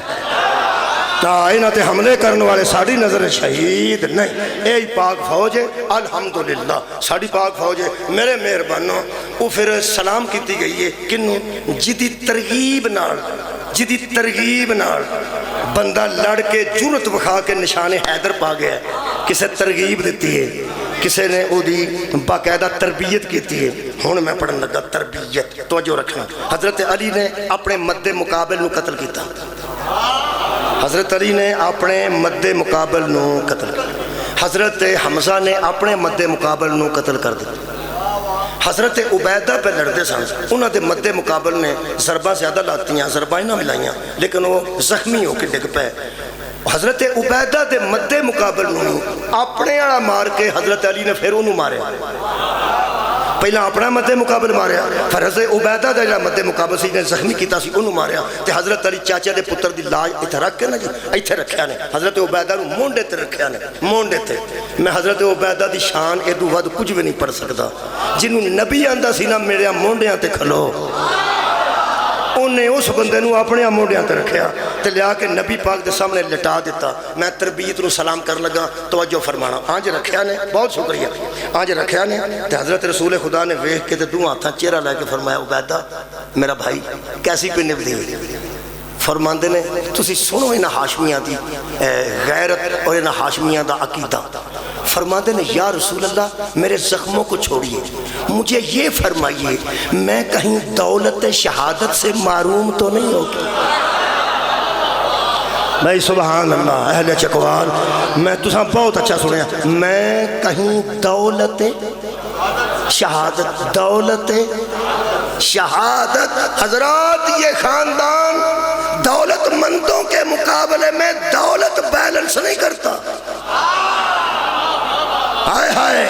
انہاں تے حملے کرنے والے ساڑی نظر شہید نہیں، اے پاک فوج ہے الحمدللہ ساڑی پاک فوج ہے۔ میرے مہربانوں وہ پھر سلام کیتی گئی ہے کنوں جدی ترغیب نال بندہ لڑ کے جرت بکھا کے نشان حیدر پا گیا ہے، کسے ترغیب دیتی ہے، کسے نے او دی باقاعدہ تربیت کیتی ہے۔ ہون میں پڑھن لگا تربیت، توجہ رکھنا۔ حضرت علی نے اپنے مد مقابل نو قتل کیتا، حضرت علی نے اپنے مد مقابل نو قتل کیا، حضرت حمزہ نے اپنے مد مقابل نو قتل کر دیا، حضرت عبیدہ پہ لڑتے سن انہوں نے مد مقابل نے ضربہ زیادہ لاتیاں ضربہ نہ ملائیاں لیکن وہ زخمی ہو کے ڈگ پہ۔ حضرت عبیدہ دے مد مقابل نو اپنے آڑا مار کے حضرت علی نے پھر انہوں مارے، پہلا اپنا مد مقابل ماریا، پھر حضرت عبیدہ دے جا مد مقابل سی نے زخمی کیتا سی انہوں ماریا، تے حضرت علی چاچا دے پتر دی لاج اتھا رکھ کے نا جی ایتھے رکھیا نے، حضرت عبیدہ نو مونڈے تے رکھیا نے، مونڈے تے۔ میں حضرت عبیدہ دی شان ایدو ود کچھ بھی نہیں پڑھ سکتا، جنہوں نبی آندہ سی نا میرے مونڈیاں تے کھلو، انہیں اس بندے نو اپنے مونڈیاں تے رکھیا تے لیا کے نبی پاک دے سامنے لٹا دیتا۔ میں تربیت نو سلام کر لگا، توجہ فرمانا، آنج رکھیا نے، بہت شکریہ، آنج رکھیا نے تے حضرت رسول خدا نے ویکھ کے تے دو ہاتھاں چہرہ لے کے فرمایا عبیدہ میرا بھائی کیسی پہ نبدی ہوئی؟ فرماندے نے تسی سنو انہاں ہاشمیاں دی غیرت اور انہاں ہاشمیاں دا عقیدہ۔ فرماندے نے یا رسول اللہ میرے زخموں کو چھوڑیے، مجھے یہ فرمائیے میں کہیں دولت شہادت سے معروم تو نہیں ہوگی؟ میں سبحان اللہ اہل چکوال میں تساں بہت اچھا سنیا، میں کہیں دولت شہادت حضرات یہ خاندان دولت مندوں کے مقابلے میں دولت بیلنس نہیں کرتا۔ ہائے ہائے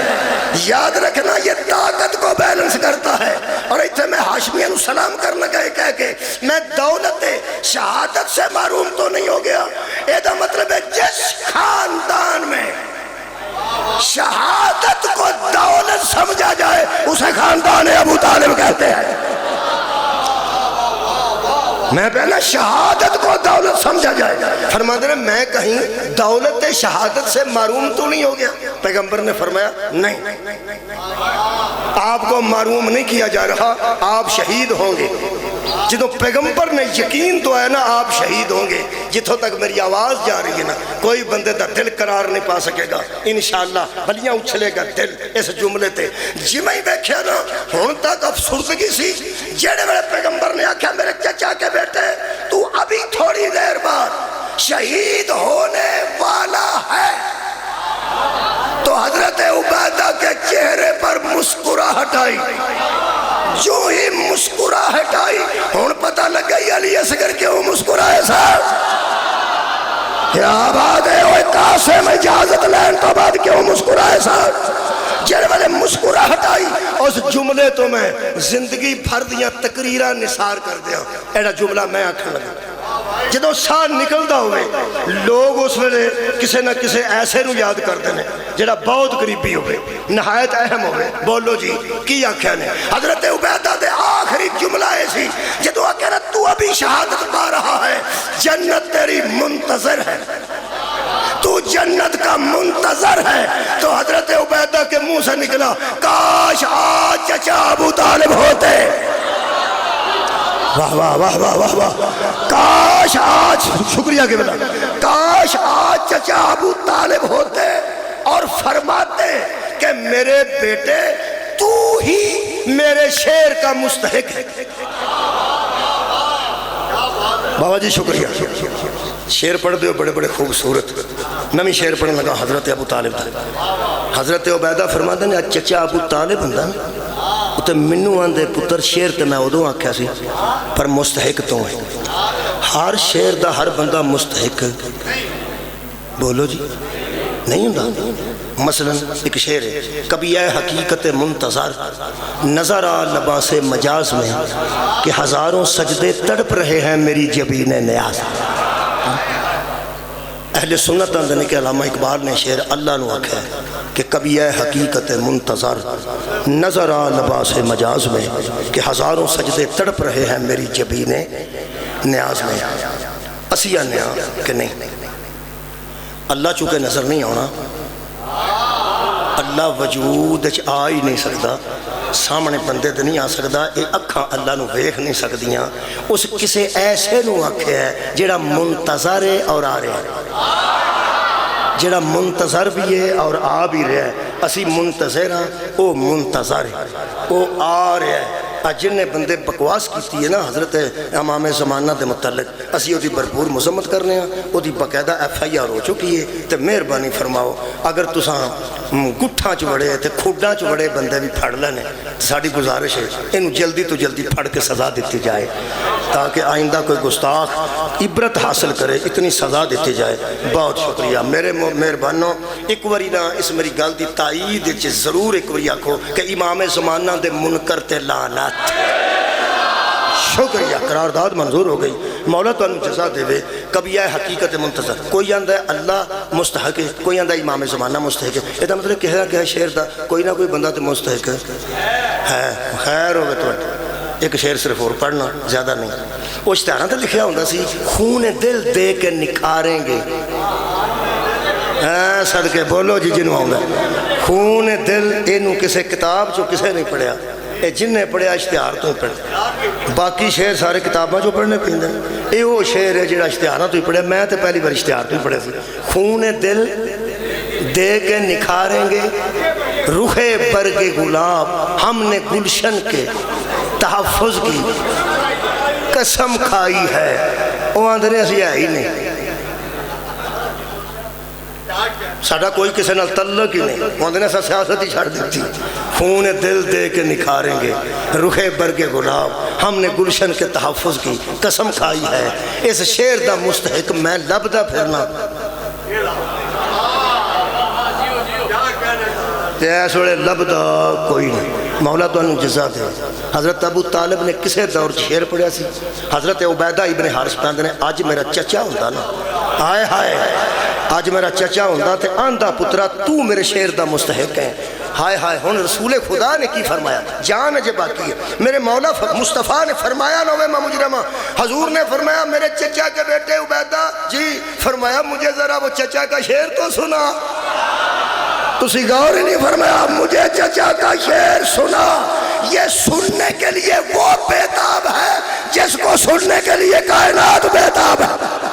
یاد رکھنا یہ طاقت کو بیلنس کرتا ہے۔ اور ایتھے میں ہاشمیہ نو سلام کرنا گئے کہہ کے میں دولت شہادت سے معروم تو نہیں ہو گیا، ایدہ مطلب ہے جس خاندان میں شہادت کو دولت سمجھا جائے اسے خاندان ابو طالب کہتے ہیں۔ میں پہلا شہادت کو دولت سمجھا جائے، فرماتے ہیں میں کہیں دولت شہادت سے معروم تو نہیں ہو گیا؟ پیغمبر نے فرمایا نہیں، آپ کو معروم نہیں کیا جا رہا، آپ شہید ہوں گے۔ جدو پیغمبر نے یقین تو ہے نا آپ شہید ہوں گے، جتوں تک میری آواز جا رہی ہے نا کوئی بندے دا دل قرار نہیں پا سکے گا انشاءاللہ، بلیاں اچھلے گا دل اس جملے تے۔ جی میں بیکھیا نا ہون تک افسردگی سی، جیڑے میرے پیغمبر نے آکھا میرے چچا کے بیٹے تو ابھی تھوڑی دیر بعد شہید ہونے والا ہے، تو حضرت عبیدہ کے چہرے پر مسکراہٹ آئی، جو ہی مسکراہٹ آئی ہون پتہ لگ گئی علی اصغر کیوں مسکرائے صاحب، کیا بات ہے وہ قاسم اجازت لین تو بعد کیوں مسکرائے صاحب؟ جملے تو میں زندگی بھر دیاں تقریراں نثار کر دیا ایڈا جملہ میں آکھن لگا جدو ساہ نکلدا ہوئے لوگ اس ویلے کسے نہ کسے ایسے نو یاد کرتے ہیں جڑا بہت قریبی ہوئے نہایت اہم ہوئے بولو جی کی آکھیا نے حضرت عبیدہ دے آخری جملہ ایسی جدو آکھیا نا تو ابھی شہادت پا رہا ہے جنت تیری منتظر ہے تو جنت کا منتظر ہے تو حضرت عبیدہ کے منہ سے نکلا کاش آج چچا ابو طالب ہوتے واہ واہ واہ واہ واہ واہ کاش آج شکریہ کے بلا کاش آج چچا ابو طالب ہوتے اور فرماتے کہ میرے بیٹے تو ہی میرے شعر کا مستحق ہے بابا جی شکریہ شعر پڑھ دے بڑے بڑے خوبصورت نمی شعر پڑھنے لگا حضرت ابو طالب حضرت عبیدہ فرماتے ہیں چچا ابو طالب ہندہ تو منو آندے پتر شعر تے میں ادوں آکھیا سی پر مستحق تو ہے ہر شعر دا ہر بندہ مستحق بولو جی نہیں ہوں مثلا ایک شعر ہے کبھی اے حقیقت منتظر نظر آ لباس مجاز میں کہ ہزاروں سجدے تڑپ رہے ہیں میری جبین نیاز اہل سنت اندنے کے علامہ اقبال نے شعر اللہ نو آکھا ہے کہ کبھی اے حقیقت منتظر نظر آ لباس مجاز میں کہ ہزاروں سجدے تڑپ رہے ہیں میری جبین نیاز میں اسیہ نیا کہ نہیں اللہ چونکہ نظر نہیں آنا اللہ وجود آ ہی نہیں سکتا سامنے بندے دے نہیں آ سکتا یہ اکھاں اللہ نو ویکھ نہیں سکدیاں اس کسے ایسے نو آکھیا ہے جڑا منتظر ہے اور آ رہا ہے جڑا منتظر بھی ہے اور آ بھی رہا ہے اسی منتظر ہیں او منتظر ہے او آ رہا ہے جن نے بندے بکواس کیتی ہے نا حضرت امام زمانہ دے متعلق اسی او دی بھرپور مذمت کرنے ہیں او دی باقاعدہ ایف آئی آر ہو چکی ہے تے مہربانی فرماؤ اگر تساں گٹھاں چ وڑے تے کھوڈاں چ وڑے بندے بھی پھڑ لینے ساڈی گزارش ہے اینو جلدی تو جلدی پھڑ کے سزا دیتی جائے تاکہ آئندہ کوئی گستاخ عبرت حاصل کرے اتنی سزا دیتی جائے بہت شکریہ میرے مہربانوں ایک واری نا اس میری گل دی تائید وچ ضرور ایک واری آکھو کہ امام زمانہ دے منکر تے لعنت شکریہ قرارداد منظور ہو گئی مولا تو انہوں جزا دے وے کبھی ہے حقیقت منتظر کوئی آندہ ہے اللہ مستحق ہے کوئی آندہ امام زمانہ مستحق ہے یہ دا مطلب کہہ رہا کہ ہے شعر دا کوئی نہ کوئی بندہ تو مستحق ہے خیر ہوگا تو ایک شعر صرف اور پڑھنا زیادہ نہیں وہ اشتہارہ تو لکھیا ہوندہ سی خون دل دے کے نکھاریں گے صدقے بولو جی جنہوں آؤں گا خون دل اینو کسے کتاب جو کسے نہیں پڑھیا اے جن نے پڑھیا اشتہار تو ہی پڑھیا باقی شعر سارے کتاباں جو پڑھنے پیندے اے وہ شعر ہے جڑا اشتہارہ تو ہی پڑھیا میں تے پہلی بار اشتہار تو ہی پڑھیا سی خون دل دے کے نکھاریں گے رخ برگ گلاب ہم نے گلشن کے تحفظ کی قسم کھائی ہے وہ آندھنے اسی ہے ہی نہیں ساڑھا کوئی کسی نال تعلق ہی نہیں وہ آندھنے ایسا سیاست ہی چھاڑ دیتی خون دل دے کے نکھاریں گے رخ برگ گلاب ہم نے گلشن کے تحفظ کی قسم کھائی ہے اس شعر دا مستحق میں لبدا پھرنا ایسے لبدا کوئی نہیں مولا تو انہوں جزا دے حضرت ابو طالب نے کسے دور شعر پڑھیا سی حضرت عبیدہ ابن حارث پہندے نے آج میرا چچا ہوندہ نا آئے ہائے آج میرا چچا ہوندہ تے آندہ پترا تو میرے شعر دا مستحق ہے ہائے ہائے ہون رسول خدا نے کی فرمایا جان جے باقی ہے میرے مولا مصطفیٰ نے فرمایا نوے مجرمہ حضور نے فرمایا میرے چچا کے بیٹے عبیدہ جی فرمایا مجھے ذرا وہ چچا کا شعر تو سنا تسی غور ہی نہیں فرمایا مجھے چچا کا شعر سنا یہ سننے کے لیے وہ بیتاب ہے جس کو سننے کے لیے کائنات بیتاب ہے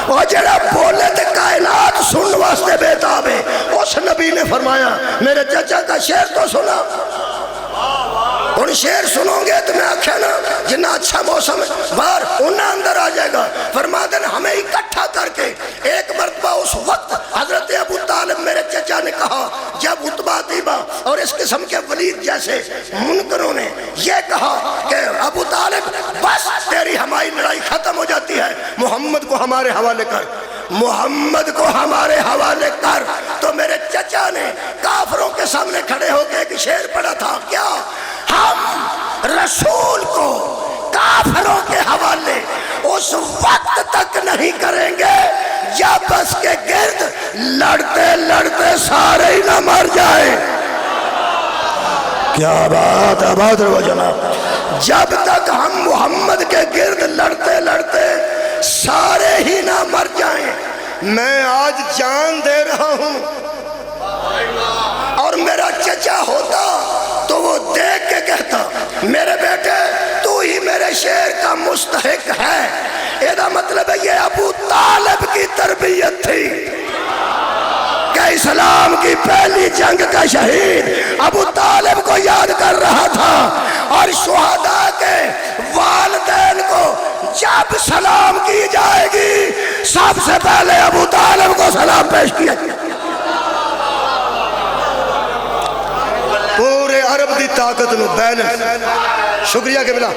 اور جڑا بولے تھے کائنات سن واسطے بیتاب ہے اس نبی نے فرمایا میرے چچا کا شعر تو سنا ان شعر سنوں گے تو میں آکھیا نا جنہ اچھا موسم ہے باہر انہاں اندر آ جائے گا فرما دینا ہمیں اکٹھا کر کے ایک مرتبہ اس وقت حضرت ابو طالب میرے چچا نے کہا جب عتبہ طیبہ اور اس قسم کے ولید جیسے منکروں نے یہ کہا کہ ابو طالب بس تیری ہماری لڑائی ختم ہو جاتی ہے محمد کو ہمارے حوالے کر محمد کو ہمارے حوالے کر تو میرے چچا نے کافروں کے سامنے کھڑے ہو کے ایک شعر پڑھا نہیں کریں گے یا بس کے گرد لڑتے لڑتے سارے ہی نہ مر جائیں؟ کیا بات ہے بہت رو جناب، جب تک ہم محمد کے گرد لڑتے لڑتے سارے ہی نہ مر جائیں۔ میں آج جان دے رہا ہوں، اور میرا چچا ہوتا تو وہ دیکھ کے کہتا میرے بیٹے تو ہی میرے شعر کا مستحق ہے۔ یہ مطلب ہے یہ ابو طالب کی تربیت تھی کہ اسلام کی پہلی جنگ کا شہید ابو طالب کو یاد کر رہا تھا، اور شہداء کے والدین کو جب سلام کی جائے گی سب سے پہلے ابو طالب کو سلام پیش کیا جائے۔ پورے عرب دی طاقت نو بیلنس، شکریہ کہ بلا،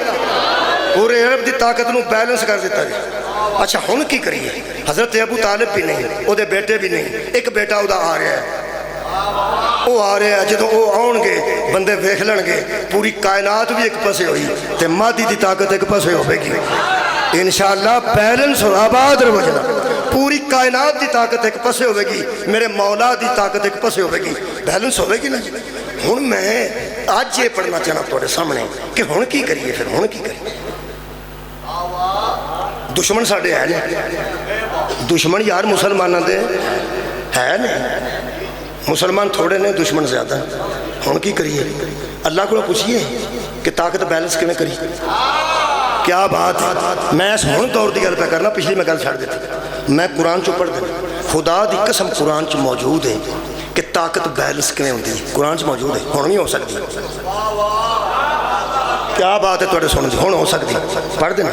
پورے عرب دی طاقت نو بیلنس کر دیتا ہے۔ اچھا ہن کی کریے؟ حضرت ابو طالب بھی نہیں، او دے بیٹے بھی نہیں، ایک بیٹا او دا آ رہا ہے، وہ آ رہا ہے، جدو وہ آؤن گے بندے ویکھ لن گے پوری کائنات بھی ایک پاسے ہوئی تے مادی دی طاقت ایک پاسے ہوئے گی، انشاءاللہ بیلنس ہو آباد رو جناب، پوری کائنات دی طاقت ایک پاسے ہوئے گی، میرے مولا دی طاقت ایک پاسے ہوئے گی، بیلنس ہوئے گی نا جی۔ ہن میں آج یہ پڑھنا چاہنا توڑے سامنے کہ ہن کی کریے، پھر ہن کی کریے؟ دشمن ساڑھے ہے نہیں، دشمن یار مسلمانہ دے ہے نہیں، مسلمان تھوڑے نے دشمن زیادہ، ہن کی کریے؟ اللہ کو پوچھئے کہ طاقت بیلنس کیوں کری؟ کیا بات ہے، میں اس ہن دور دی گل پہ کرنا، پچھلی میں گل چھاڑ دیتی، میں قرآن چو پڑھ دینا، خدا دی قسم قرآن چو موجود ہے کہ طاقت بیلنس کیوں ہوندی ہے، قرآن چو موجود ہے، ہن نہیں ہو سکتی۔ کیا بات ہے توڑے سن جی، ہون ہو سکتی، پڑھ دینا،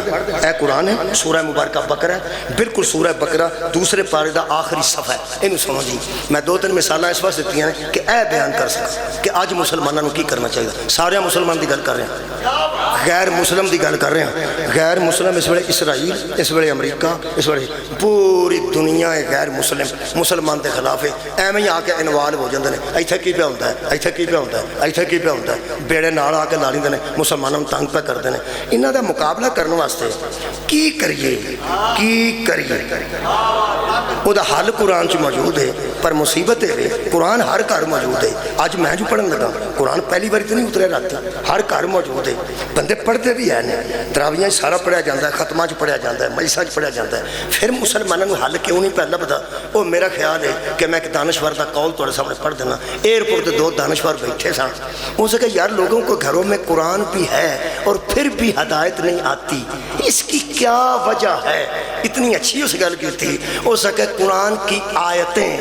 اے قرآن ہے، سورہ مبارکہ بقرہ ہے، بالکل سورہ بقرہ دوسرے پارے دا آخری صفحہ ہے، انہوں سنو جی، میں دو تین مثالہ اس واسطے دیتی ہیں کہ اے بیان کر سکا کہ آج مسلمانوں کی کرنا چاہیے۔ سارے مسلمان دی گل کر رہے ہیں، غیر مسلم دی گل کر رہے ہیں، غیر مسلم اس ویلے اسرائیل، اس ویلے امریکہ، اس ویلے پوری دنیا غیر مسلم مسلمان دے خلاف ہے، ایویں ہی آ کے انوالو ہو جاندے نے، ایتھے کی پہ ہوندا ہے، ایتھے کی پہ ہوندا ہے، ایتھے کی پہ ہوندا ہے، بیڑے نال آ کے لا لیندے نے، مسلمانوں تنگ پہ کرتے ہیں، انہاں دا مقابلہ کرنے واسطے کی کریے، کی کریے؟ وہ دا حل قرآن چ موجود ہے، پر مصیبت ہے قرآن ہر گھر موجود ہے۔ آج میں جو پڑھن لگا قرآن پہلی بار تو نہیں اترے رات، ہر گھر موجود ہے، بندے پڑھتے بھی ہیں، تراویاں سارا پڑھیا جاتا ہے، ختمہ چ پڑھیا جاتا ہے، مجلساں چ پڑھیا جاتا ہے، پھر مسلمانوں حل کیوں نہیں پہلا پتا؟ وہ میرا خیال ہے کہ میں ایک دانشور دا قول تھوڑے سامنے پڑھ دینا، ایئرپورٹ تے دو دانشور بیٹھے سن، وہ سے کہ یار لوگوں کو گھروں میں قرآن بھی ہے اور پھر بھی ہدایت نہیں آتی، اس کی کیا وجہ ہے؟ اتنی اچھی اس گل کی تھی، ہو سکے قرآن کی آیتیں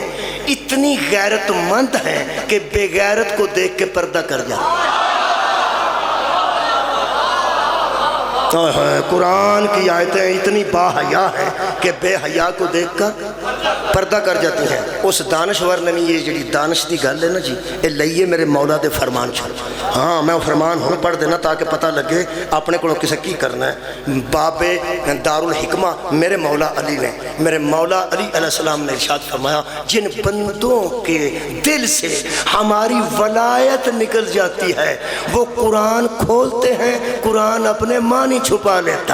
اتنی غیرت مند ہیں کہ بے غیرت کو دیکھ کے پردہ کر جاتا۔ قرآن کی آیتیں اتنی با حیا ہیں کہ بے حیا کو دیکھ کر پردہ کر جاتی ہیں۔ اس دانشور نے یہ جڑی دانش دی گل ہے نا جی، یہ لئیے میرے مولا دے فرمان چھو، ہاں میں فرمان ہوں پڑھ دینا تاکہ پتہ لگے اپنے کو کسے کی کرنا ہے۔ باب دارالحکمہ میرے مولا علی نے، میرے مولا علی علیہ السلام نے ارشاد فرمایا جن بندوں کے دل سے ہماری ولایت نکل جاتی ہے وہ قرآن کھولتے ہیں، قرآن اپنے معنی چھپا لیتا،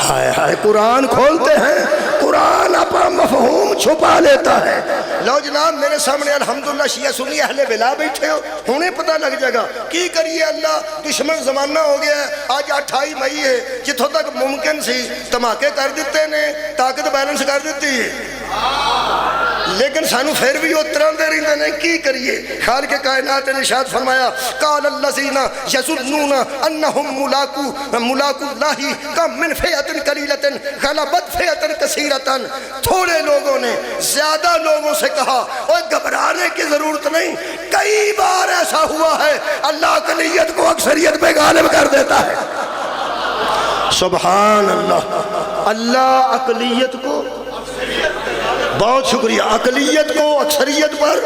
ہائے ہائے قرآن کھولتے ہیں، قرآن اپنا مفہوم چھپا لیتا ہے۔ لو جناب میرے سامنے الحمدللہ شیعہ سنی اہل ولا بیٹھے ہو، انہیں پتہ لگ جائے گا کی کریے اللہ، دشمن زمانہ ہو گیا ہے، آج 28 مئی ہے، جتوں تک ممکن سی دھماکے کر دیتے نے، طاقت بیلنس کر دیتی ہے، لیکن سانو پھر بھی اتران دے رہی نے، کی کریے؟ خالق کائنات نے ارشاد فرمایا قال الذین یظنون انہم ملاقو اللہ کم من فئۃ قلیلۃ غلبت فئۃ کثیرۃ، تھوڑے لوگوں نے زیادہ لوگوں سے کہا اور گھبرانے کی ضرورت نہیں، کئی بار ایسا ہوا ہے اللہ اقلیت کو اکثریت پہ غالب کر دیتا ہے۔ سبحان اللہ، اللہ اقلیت کو، بہت شکریہ، اقلیت کو اکثریت پر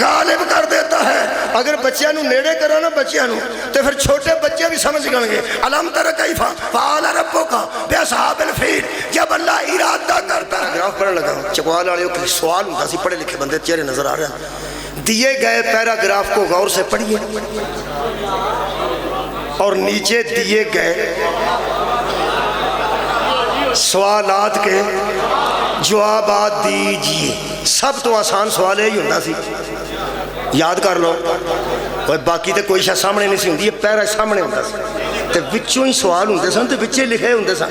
غالب کر دیتا ہے۔ اگر بچیاں نو نیڑے کرو نا بچیاں نو تو پھر چھوٹے بچے بھی سمجھ گئیں گے الم تر کیف فعل ربک باصحاب الفیل، جب اللہ ارادہ کرتا ہے۔ گراف پڑھنے لگا چکوال والے کو سوال ہوتا سی، پڑھے لکھے بندے چہرے نظر آ رہے ہیں، دیے گئے پیراگراف کو غور سے پڑھیے اور نیچے دیے گئے سوالات کے جوابات دیجئے. سب تو آسان سوال یہی ہوتا سی. یاد کر لو. باقی تو کوئی شاید سامنے نہیں سی ہوتی, یہ پیرا سامنے ہوتا سی تے وچوں ہی سوال ہوندے سن تے وچے لکھے ہوندے سن.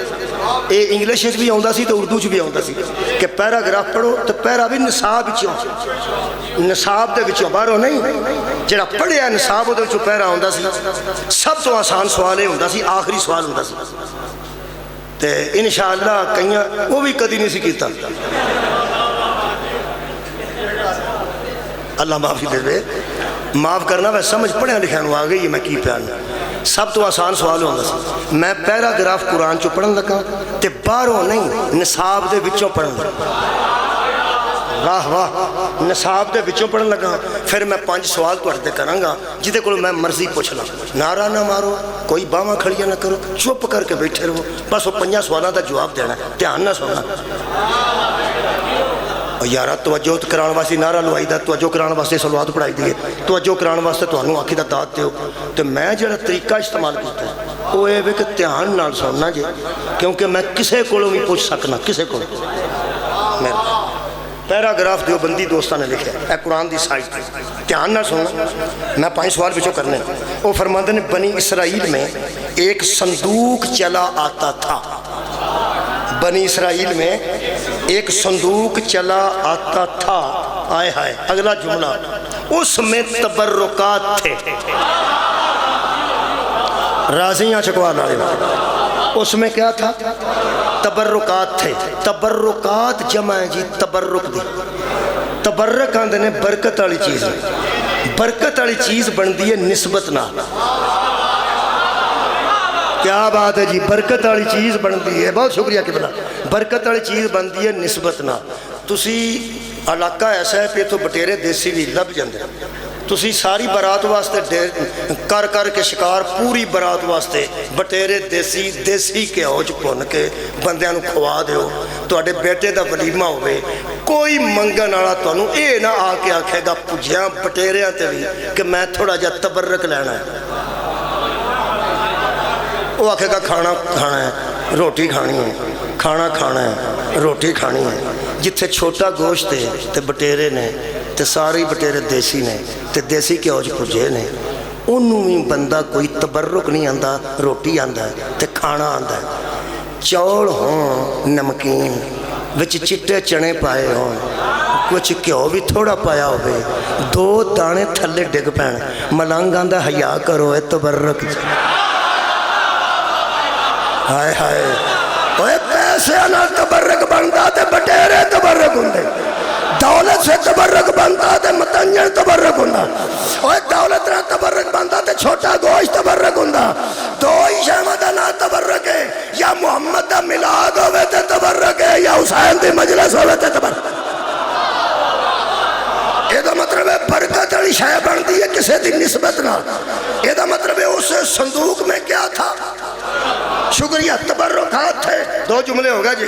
یہ انگلش بھی آتا سی تو اردو بھی آتا سی کہ پیراگراف پڑھو تو پیرا بھی نصاب نصاب دے وچوں باہروں نہیں, جڑا پڑھیا نصاب دے وچوں پیرا آتا سی. سب تو آسان سوال یہ ہوتا سی, آخری سوال ہوتا سی. تے انشاءاللہ کئیاں وہ بھی کدی نہیں سی کیتا. اللہ معافی دے دے, معاف کرنا. میں سمجھ پڑھیا لکھیا نو آ گئی میں کی پیانا. سب تو آسان سوال ہوتا سی. میں پیراگراف قرآن چو پڑھن لگا تے باہروں نہیں نصاب دے وچوں پڑھن لگا. واہ واہ, نصاب دے وچوں پڑھن لگا. پھر میں 5 سوال تواڈے کراں گا جہدے کول میں مرضی پوچھ لاں. نعرہ نہ مارو, کوئی باواں کھڑیاں نہ کرو, چپ کر کے بیٹھے رہو. بس وہ 5 سوالاں دا جواب دینا ہے, دھیان نہ سننا. یارا توجہ کران واسطے نعرہ لوائی دا, توجہ کران واسطے صلوات پڑھائی دی, توجہ کران واسطے تانوں آکھی دا داد دیو. تے میں جڑا طریقہ استعمال کیتا ہے وہ یہ کہ دھیان نال سننا جی, کیونکہ میں کسے کولوں بھی پوچھ سکنا, کسے کولوں. پیراگراف دیو بندی دوستاں نے لکھا ہے, اے قرآن دی سائٹ تے دھیان نال سننا. میں 5 سوال پچھو کرنے. وہ فرماتے ہیں بنی اسرائیل میں ایک صندوق چلا آتا تھا. بنی اسرائیل میں ایک صندوق چلا آتا تھا. آئے ہائے, اگلا جملہ, اس میں تبرکات تھے. راضیاں چکوال آئے, اس میں کیا تھا؟ تبرکات تھے. تبرکات جمع ہے جی تبرک دی. تبرک آندے نے برکت والی چیز ہے. برکت والی چیز بندی ہے نسبت نہ. کیا بات ہے جی, برکت والی چیز بندی ہے. بہت شکریہ قبلہ. برکت والی چیز بندی ہے نسبت نہ. تسی علاقہ ایسا ہے کہ تو بٹیرے دیسی بھی لب جاندے. تسی ساری برات واسطے کر کر کے شکار, پوری برات واسطے بٹیرے دیسی کے اوج پن کے بندیاں نو کھوا دیو. تواڈے بیٹے دا ولیمہ ہوئے, کوئی منگن والا تانوں اے نہ آ کے آکھے گا پجیاں بٹیریاں تے بھی کہ میں تھوڑا جا تبرک لینا ہے. وہ آکھے گا کھانا کھانا ہے, روٹی کھانی ہے, کھانا کھانا ہے, روٹی کھانی ہے. جتھے چھوٹا گوشت ہے تے بٹیرے نے تے ساری بٹیرے دیسی نے تے دیسی کے اوج پجے نے, انہوں بھی بندہ کوئی تبرک نہیں آندا. روٹی آندا ہے تے کھانا آندا ہے. چول ہوں نمکین, وچ چٹے چنے پائے ہوں, کچھ گھیو بھی تھوڑا پایا ہوئے, 2 دانے تھلے ڈگ پین, ملنگ آندا حیا کرو اے تبرک. ہائے ہائے, اوے پیسے نہ تبرک بنتا تے بٹیرے تبرک ہوندے. دولت سے تبرک بنتا تے متنجن تبرک ہوندا. اوے دولت نہ تبرک بنتا تے چھوٹا گوشت تبرک ہوندا. 2 ہی شامہ دا نہ تبرک ہے, یا محمد دا میلاد ہوئے تے تبرک ہے, یا حسین دی مجلس ہوئے تے تبرک. یہ دا مطلب ہے برکت والی شے بنتی ہے کسے دی نسبت نہ. یہ دا مطلب ہے اس صندوق میں کیا تھا؟ شکریہ, تبرکات تھے. 2 جملے ہو گئے جی,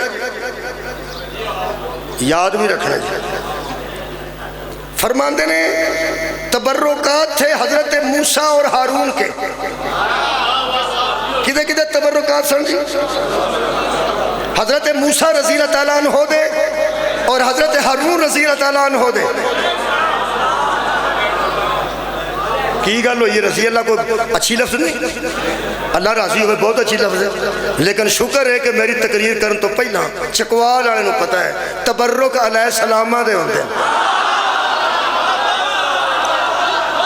یاد بھی رکھنا جی. فرماندے نے تبرکات تھے حضرت موسیٰ اور ہارون کے. کدے کدے تبرکات سن جی؟ حضرت موسیٰ رضی اللہ تعالیٰ عنہ دے اور حضرت ہارون رضی اللہ تعالیٰ عنہ دے. کی گل ہوئی, رضی اللہ کو اچھی لفظ نہیں, اللہ راضی ہوئے بہت اچھی لفظ ہے, لیکن شکر ہے کہ میری تقریر کرن تو پہلا چکوال والے نو پتہ ہے تبرک علیہ السلامہ دے ہوندے.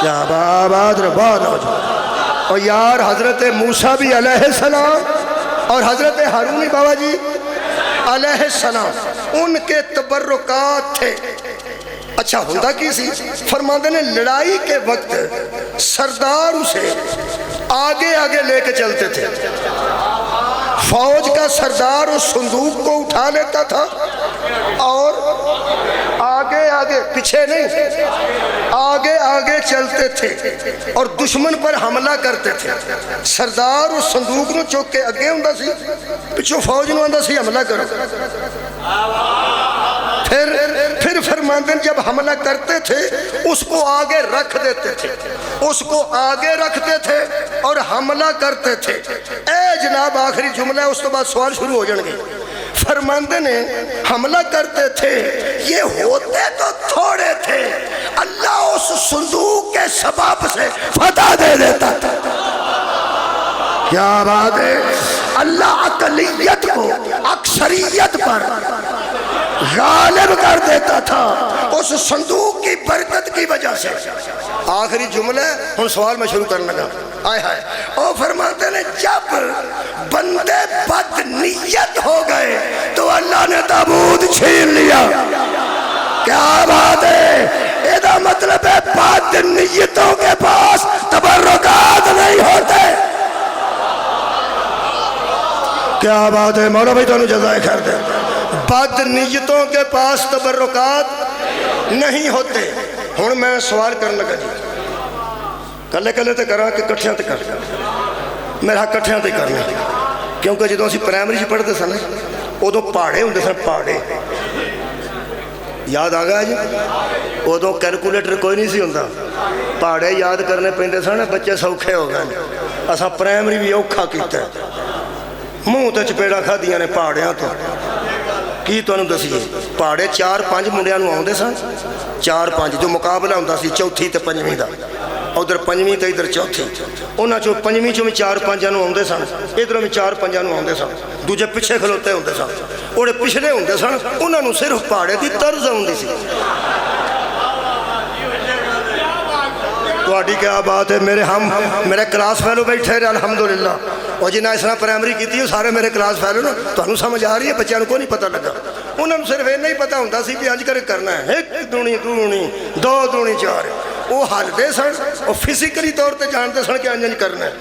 کیا بات ربان ہو جائے. اور یار حضرت موسیٰ بھی علیہ السلام اور حضرت ہارون بابا جی علیہ السلام, ان کے تبرکات تھے. اچھا ہوندہ کی سی؟ فرماندے نے لڑائی کے وقت سردار اسے آگے آگے لے کے چلتے تھے. فوج کا سردار اس صندوق کو اٹھا لیتا تھا اور آگے آگے, پیچھے نہیں, آگے آگے چلتے تھے اور دشمن پر حملہ کرتے تھے. سردار اس صندوق نو چوک کے اگے ہوندہ سی, پچھو فوج نو آندہ سی حملہ کرو. پھر فرماندن جب حملہ کرتے تھے اس کو آگے رکھ دیتے تھے, اس کو آگے رکھتے تھے اور حملہ کرتے تھے. اے جناب آخری جملہ ہے, اس تو بعد سوال شروع ہو جائیں گے. فرماندے نے حملہ کرتے تھے، یہ ہوتے تو تھوڑے تھے، اللہ اس صندوق کے سبب سے فتح دے دیتا تھا۔ کیا بات ہے، اللہ اقلیت کو اکثریت پر غالب کر دیتا تھا اس صندوق کی برکت کی وجہ سے۔ آخری جملہ ہن سوال میں شروع کرنے لگا، آئے ہائے، اور فرماتے ہیں جب بندے بد نیت ہو گئے تو اللہ نے تابوت چھین لیا۔ کیا بات ہے، یہ مطلب ہے بد نیتوں کے پاس تبرکات نہیں ہوتے۔ کیا بات ہے، مولا بھائی تو جزائے خیر دے۔ بد نیتوں کے پاس تبرکات نہیں ہوتے۔ ہن میں سوال کرنے لگا جی، کلے کلے تے کراں کہ کٹھیاں تے کر، میرا کٹھیاں تے کرنا، کیونکہ جدوں اسی پرائمری چ پڑھتے سن ادوں پہاڑے ہوندے سن، پہاڑے یاد آ گیا جی، ادوں کیلکولیٹر کوئی نہیں سی ہوندا، پہاڑے یاد کرنے پیندے سن، بچے سوکھے ہو گئے۔ اساں پرائمری بھی اوکھا کیتا ہے، منہ تے چپیڑا کھادیاں نے پہاڑیاں تو۔ کی تانوں دسیے، پہاڑے 4-5 منڈیاں نوں آوندے سن، 4-5 جو مقابلہ ہوندا سی چوتھی تے پنجویں دا، ادھر پنجویں تے ادھر چوتھی، انہاں چوں پنجویں چوں بھی 4-5 نوں آوندے سن، ادھروں بھی 4-5 نوں آوندے سن، دوجے پیچھے کھلوتے ہوندے سن، اوڑے پچھلے ہوندے سن، انہاں نوں صرف پہاڑے دی طرز آوندی سی۔ تہاڈی کیا بات ہے، میرے کلاس فیلو بیٹھے رہے الحمدللہ، اور جنہیں اس طرح پرائمری کی تھی سارے میرے کلاس فیلو نا، تمہیں سمجھ آ رہی ہے، بچوں کو نہیں پتہ لگا، انہوں نے صرف یہ نہیں پتا ہوتا سی کہ اج کر کرنا ہے 1 دونی 2 دونی 2 دونی 4، وہ ہلتے سن، وہ فزیکلی طور پہ جانتے سن کہ انج کرنا ہے،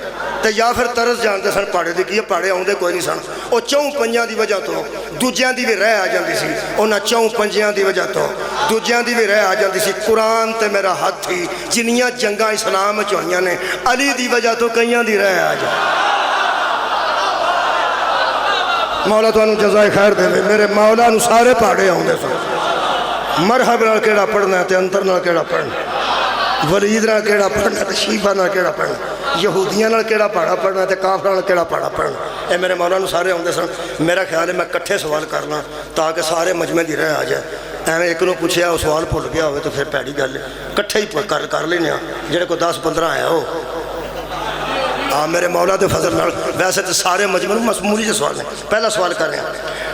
تو یا پھر طرز جانتے سن پہاڑے دی کی پہاڑے آؤندے کوئی نہیں سن، وہ 4 پنجیاں دی وجہ تو دوجیاں دی بھی رہ آ جاندی سی، انہاں 4 پنجیاں دی وجہ تو دوجیاں دی بھی رہ آ جاندی سی۔ قرآن تے میرا ہاتھ تھی، جنیاں جنگاں اسلام وچ ہوئیاں نے علی دی وجہ تو کئیاں دی رہ آ جاندی۔ مولا تو انہوں جزائے خیر دے، میرے مولا نو سارے پہاڑے آؤندے سن، مرحب نال کیڑا پڑھنا ہے تے انتر نال کیڑا پڑھنا، ولید نال کیڑا پڑھنا تے شیبہ نال کیڑا پڑھنا، یہودیاں نال کیڑا پہاڑا پڑھنا تے کافراں نال کیڑا پہاڑا پڑھنا، اے میرے مولا نو سارے آؤندے سن۔ میرا خیال ہے میں کٹھے سوال کرنا تاکہ سارے مجمع دی رہ آ جائے، ایویں ایک نو پوچھیا وہ سوال بھول گیا ہوئے تو پھر پیڑی گل ہے، کٹھے ہی کر لینے جڑے کو 10-15 ہے ہو۔ میرے مولا دے فضل نال ویسے تو سارے مجموع معمولی سے سوال ہیں۔ پہلا سوال کر رہے ہیں،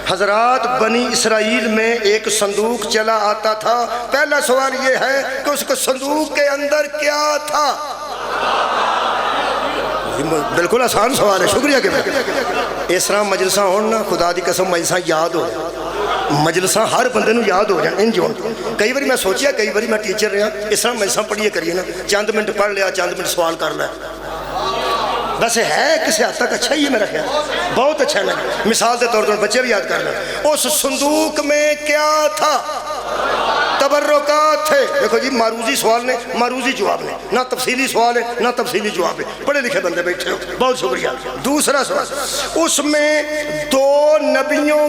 حضرات بنی اسرائیل میں ایک صندوق چلا آتا تھا، پہلا سوال یہ ہے کہ اس کے صندوق کے اندر کیا تھا؟ بالکل آسان سوال ہے، شکریہ کہ اس طرح مجلساں ہونا، خدا دی قسم مجلساں یاد ہو جائیں، مجلساں ہر بندے نو یاد ہو جائیں، انج ہون۔ کئی باری میں سوچیا، کئی باری میں ٹیچر رہا، اس طرح مجلساں پڑھیے کریے نا، چند منٹ پڑھ لیا، چند منٹ سوال کر لیا، بس ہے کسی حد تک اچھا ہی ہے، میرا خیال بہت اچھا ہے۔ مثال کے طور پر بچے بھی یاد کر لیں، اس صندوق میں کیا تھا؟ تبرکات تھے۔ دیکھو جی، معروضی سوال نے معروضی جواب نے، نہ تفصیلی سوال ہے نہ تفصیلی جواب ہے، پڑھے لکھے بندے بیٹھے ہو، بہت شکریہ۔ دوسرا سوال، اس میں 2 نبیوں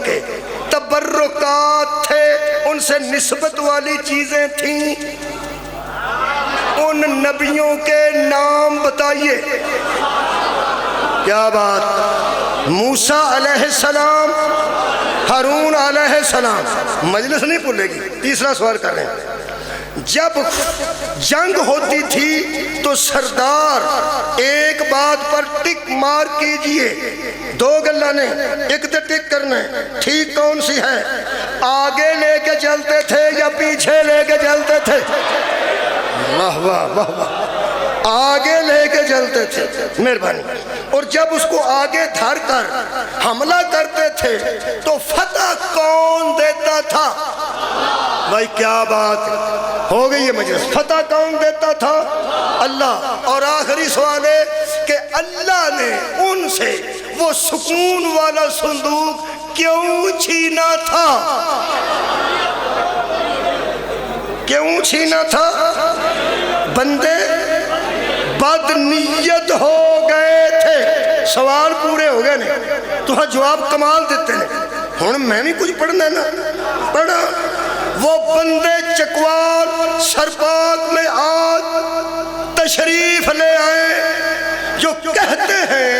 کے تبرکات تھے، ان سے نسبت والی چیزیں تھیں، ان نبیوں کے نام بتائیے۔ کیا بات، موسیٰ علیہ السلام، ہارون علیہ السلام، مجلس نہیں بھولے گی۔ تیسرا سوال کر رہے ہیں، جب جنگ ہوتی تھی تو سردار ایک بات پر ٹک مار کیجئے، 2 گلہ نے ایک تے ٹک کرنا ہے، ٹھیک کون سی ہے؟ آگے لے کے چلتے تھے یا پیچھے لے کے چلتے تھے؟ واہ واہ واہ واہ، آگے لے کے چلتے تھے، مہربانی۔ اور جب اس کو آگے دھر کر حملہ کرتے تھے تو فتح کون دیتا تھا؟ بھائی کیا بات ہو گئی ہے مجلس، فتح کون دیتا تھا؟ اللہ۔ اور آخری سوال ہے کہ اللہ نے ان سے وہ سکون والا صندوق کیوں چھینا تھا؟ کیوں چھینا تھا؟ بندے بد نیت ہو گئے تھے، سوال پورے ہو گئے نہیں تو ہاں جواب کمال دیتے ہیں۔ ہوں میں بھی کچھ پڑھنا ہے نا، پڑھا۔ وہ بندے چکوال سرپاک میں آج تشریف لے آئے جو کہتے ہیں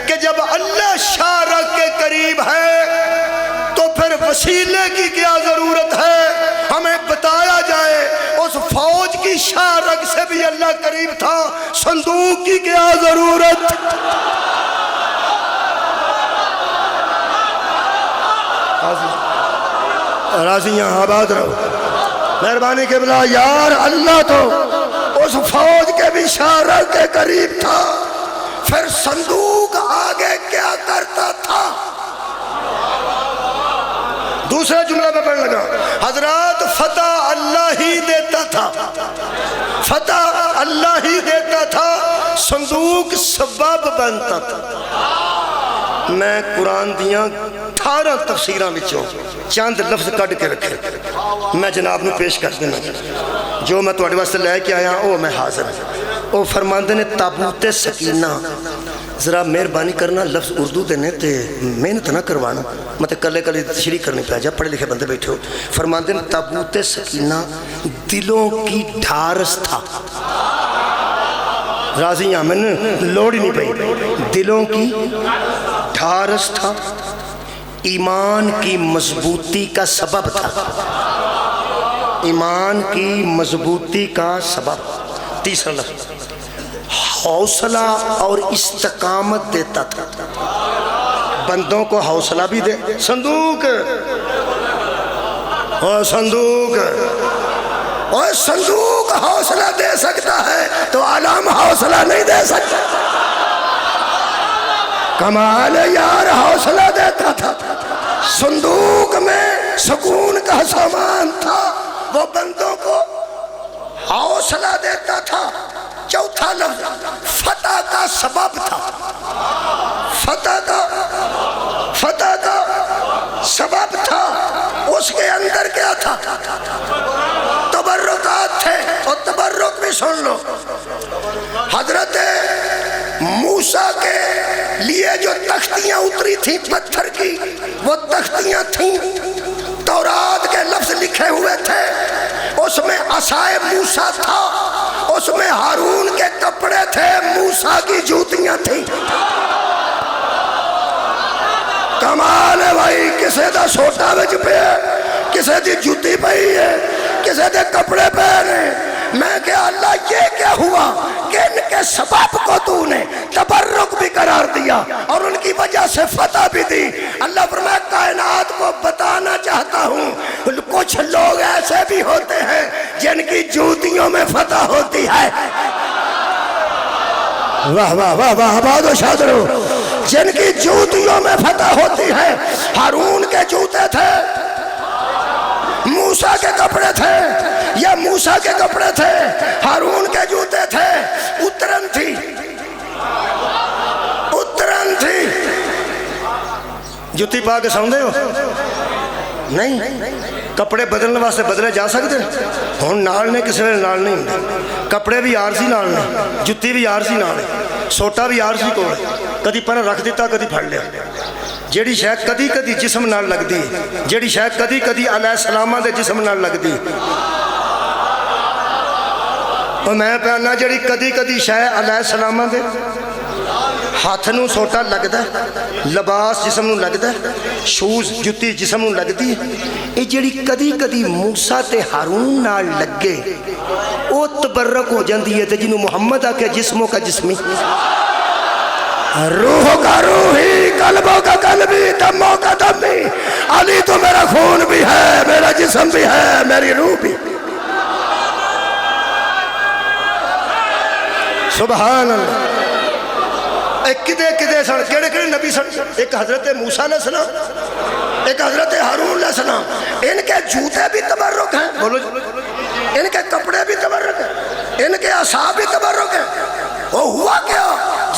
کہ جب اللہ شارع کے قریب قریب ہے تو پھر وسیلے کی کیا ضرورت ہے؟ ہمیں بتایا جائے اس فوج کی شاہ رگ سے بھی اللہ قریب تھا، صندوق کی کیا ضرورت؟ راضیاں آباد رہو، مہربانی کے بلا یار، اللہ تو اس فوج کے بھی شاہ رگ کے قریب تھا، پھر صندوق آگے کیا کرتا تھا؟ دوسرا جملہ میں پڑھنے لگا، حضرات فتح اللہ ہی دیتا تھا، فتح اللہ ہی دیتا تھا، صندوق سبب بنتا تھا۔ میں قرآن دیاں 18 تفسیراں وچوں چند لفظ کٹ کے رکھے میں جناب نو پیش کر دینا، جو میں تواڈے واسطے لے کے آیا وہ میں حاضر ہوں۔ وہ فرماندے نے تابوت سکینہ، ذرا مہربانی کرنا لفظ اردو دینے تے محنت نہ کروانا، مطلب کلے کلے تشریح کرنی پہ جا، پڑھے لکھے بندے بیٹھے ہو۔ فرماندے نے تابوت سکینہ دلوں کی ڈھارس تھا، راضی ہیں، میں نے لوڑ ہی نہیں پئی، دلوں کی ڈھارس تھا، ایمان کی مضبوطی کا سبب تھا، ایمان کی مضبوطی کا سبب۔ تیسرا لفظ حوصلہ اور استقامت دیتا تھا، بندوں کو حوصلہ بھی دے، صندوق اور صندوق اور صندوق حوصلہ دے سکتا ہے تو عالم حوصلہ نہیں دے سکتا۔ کمال یار، حوصلہ دیتا تھا، صندوق میں سکون کا سامان تھا، وہ بندوں کو حوصلہ دیتا تھا۔ چوتھا لفظ فتح کا سبب تھا، فتح کا سبب تھا۔ اس کے اندر کیا تھا؟ تبرکات تھے، اور تبرک بھی سن لو، حضرت موسیٰ کے لیے جو تختیاں اتری تھیں پتھر کی، وہ تختیاں تھیں، تورات کے لفظ لکھے ہوئے تھے، اس میں عصائے موسیٰ تھا، اس میں ہارون کے کپڑے تھے، موسیٰ کی جوتیاں تھیں۔ کمال ہے بھائی، کسے دا سوٹا وچ پہ ہے، کسے دی جوتی پئی ہے، کسے دے کپڑے پہنے۔ میں کہا اللہ یہ کیا ہوا کہ ان کے سبب کو تو نے تبرک بھی قرار دیا اور ان کی وجہ سے فتح بھی دی۔ اللہ فرمایا کائنات کو بتانا چاہتا ہوں کچھ لوگ ایسے بھی ہوتے ہیں جن کی جوتیوں میں فتح ہوتی ہے۔ واہ واہ واہ واہ، آباد و شاد رہو۔ جن کی جوتیوں میں فتح ہوتی ہے، ہارون کے جوتے تھے، موسیٰ کے کپڑے تھے، یا موسیٰ کے کپڑے تھے، ہارون کے جوتے تھے، اترن تھی، اترن تھی۔ جوتی پا کے سوندے ہو؟ نہیں، کپڑے بدلنے واسطے بدلے جا سکتے ہوں، نال نے کسی نے نال نہیں ہوں، کپڑے بھی عارضی نال نے، جوتی بھی عارضی نال ہے، سوٹا بھی عارضی کو ہے، کدی پر رکھ دیتا کدی پھڑ لیا۔ جیڑی شاید کدی کدی جسم نال لگ دی، جیڑی شاید کدی کدی علیہ السلامہ دے جسم نال لگ دی، اور میں پہنا جیڑی کدی کدی شاید علیہ السلامہ دے ہاتھ نو سوٹا لگ دا، لباس جسم نو لگ دا، شوز جتی جسم نو لگ دی، یہ جیڑی کدی کدی موسیٰ تے ہارون نال لگے وہ تبرک ہو جاندی ہے، تے جنہوں محمد آکے جسموں کا جسمی، روح کا روحی، قلبوں کا قلبی، دموں کا دمی، علی تو میرا خون بھی ہے، میرا جسم بھی ہے، میری روح بھی۔ سبحان اللہ۔ ایک کدے سن، کیڑے کیڑے نبی سن؟ ایک حضرت موسیٰ علیہ السلام، ایک حضرت ہارون علیہ السلام۔ ان کے جوتے بھی تبرک ہیں، بولو، ان کے کپڑے بھی تبرک ہیں، ان کے عصا بھی تبرک ہیں۔ وہ ہوا کیا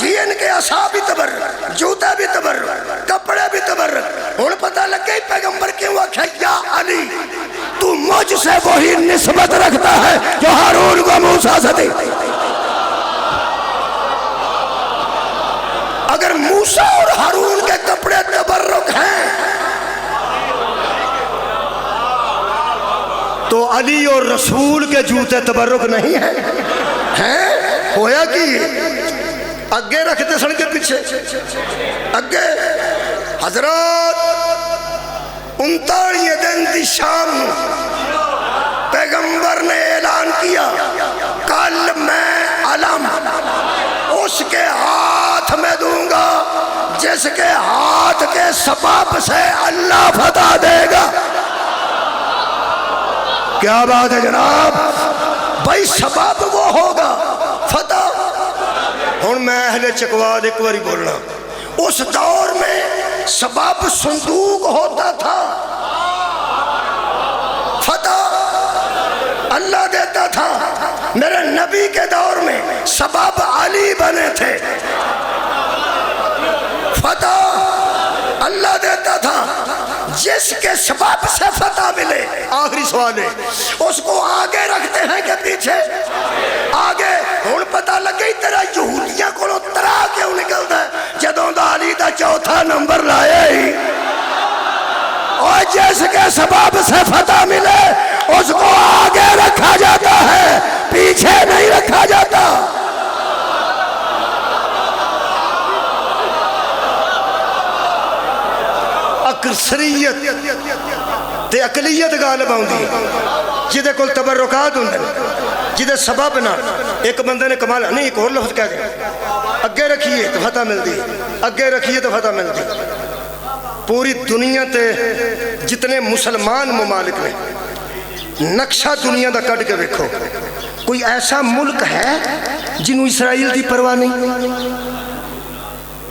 جی؟ ان کے عصا بھی تبرک، جوتے بھی تبرک، کپڑے بھی تبرک۔ ہن پتہ لگ گئی پیغمبر کیوں آکھا یا علی تو مجھ سے وہی نسبت رکھتا ہے جو ہارون کو موسیٰ سے دی۔ اگر موسیٰ اور ہارون کے کپڑے تبرک ہیں تو علی اور رسول کے جوتے تبرک نہیں ہیں۔ ہویا کی اگے رکھتے سن کے پیچھے، اگے حضرات 39 دن دی شام پیغمبر نے اعلان کیا کل میں علم اس کے ہاتھ میں دوں گا جس کے ہاتھ کے سبب سے اللہ فتح دے گا. کیا بات ہے جناب؟ بھائی سبب وہ ہوگا فتح. ہن میں اہل چکواد ایک باری بولنا. اس دور میں سبب صندوق ہوتا تھا، فتح اللہ دیتا تھا. میرے نبی کے دور میں سبب علی بنے تھے، فتح اللہ دیتا تھا. جس کے سبب سے فتح ملے، آخری سوال ہے، اس کو آگے رکھتے ہیں کہ پیچھے؟ آگے. ہن پتہ لگے تیرا یہودیاں کو ترا کیوں نکلتا ہے جدوں دا علی دا چوتھا نمبر لائے ہی. اور جس کے سبب سے فتح ملے اس کو آگے رکھا جاتا ہے، پیچھے نہیں رکھا جاتا. اکثریت تے اقلیت غالب آؤندی جدے کول تبرکات ہوندے جدے سبب نہ. ایک بندے نے کمال نہیں، ایک اور لفظ کہہ دیا اگے رکھیے تو فتح ملتی، اگے رکھیے تو فتح ملتی. پوری دنیا تے جتنے مسلمان ممالک نے نقشہ دنیا دا کٹ کے دیکھو، کوئی ایسا ملک ہے جنہوں اسرائیل دی پرواہ نہیں؟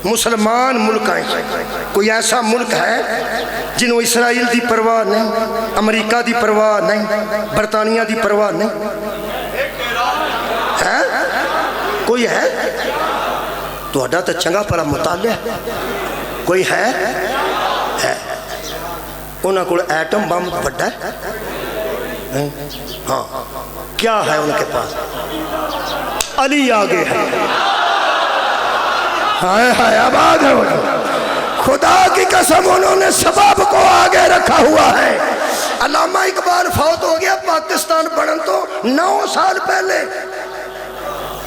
مسلمان ملک ہیں، کوئی ایسا ملک ہے جنہوں اسرائیل دی پرواہ نہیں، امریکہ دی پرواہ نہیں، برطانیہ دی پرواہ نہیں؟ ہے کوئی ہے؟ تو اڈا تو چنگا پڑا مطالعہ کوئی ہے؟ انہوں کو ایٹم بم بڑا ہے؟ ہاں کیا ہے ان کے پاس؟ علی آگے ہے. ہائے ہائے آباد ہے. خدا کی قسم انہوں نے سبب کو آگے رکھا ہوا ہے. علامہ اقبال فوت ہو گیا پاکستان بڑھن تو 9 سال پہلے.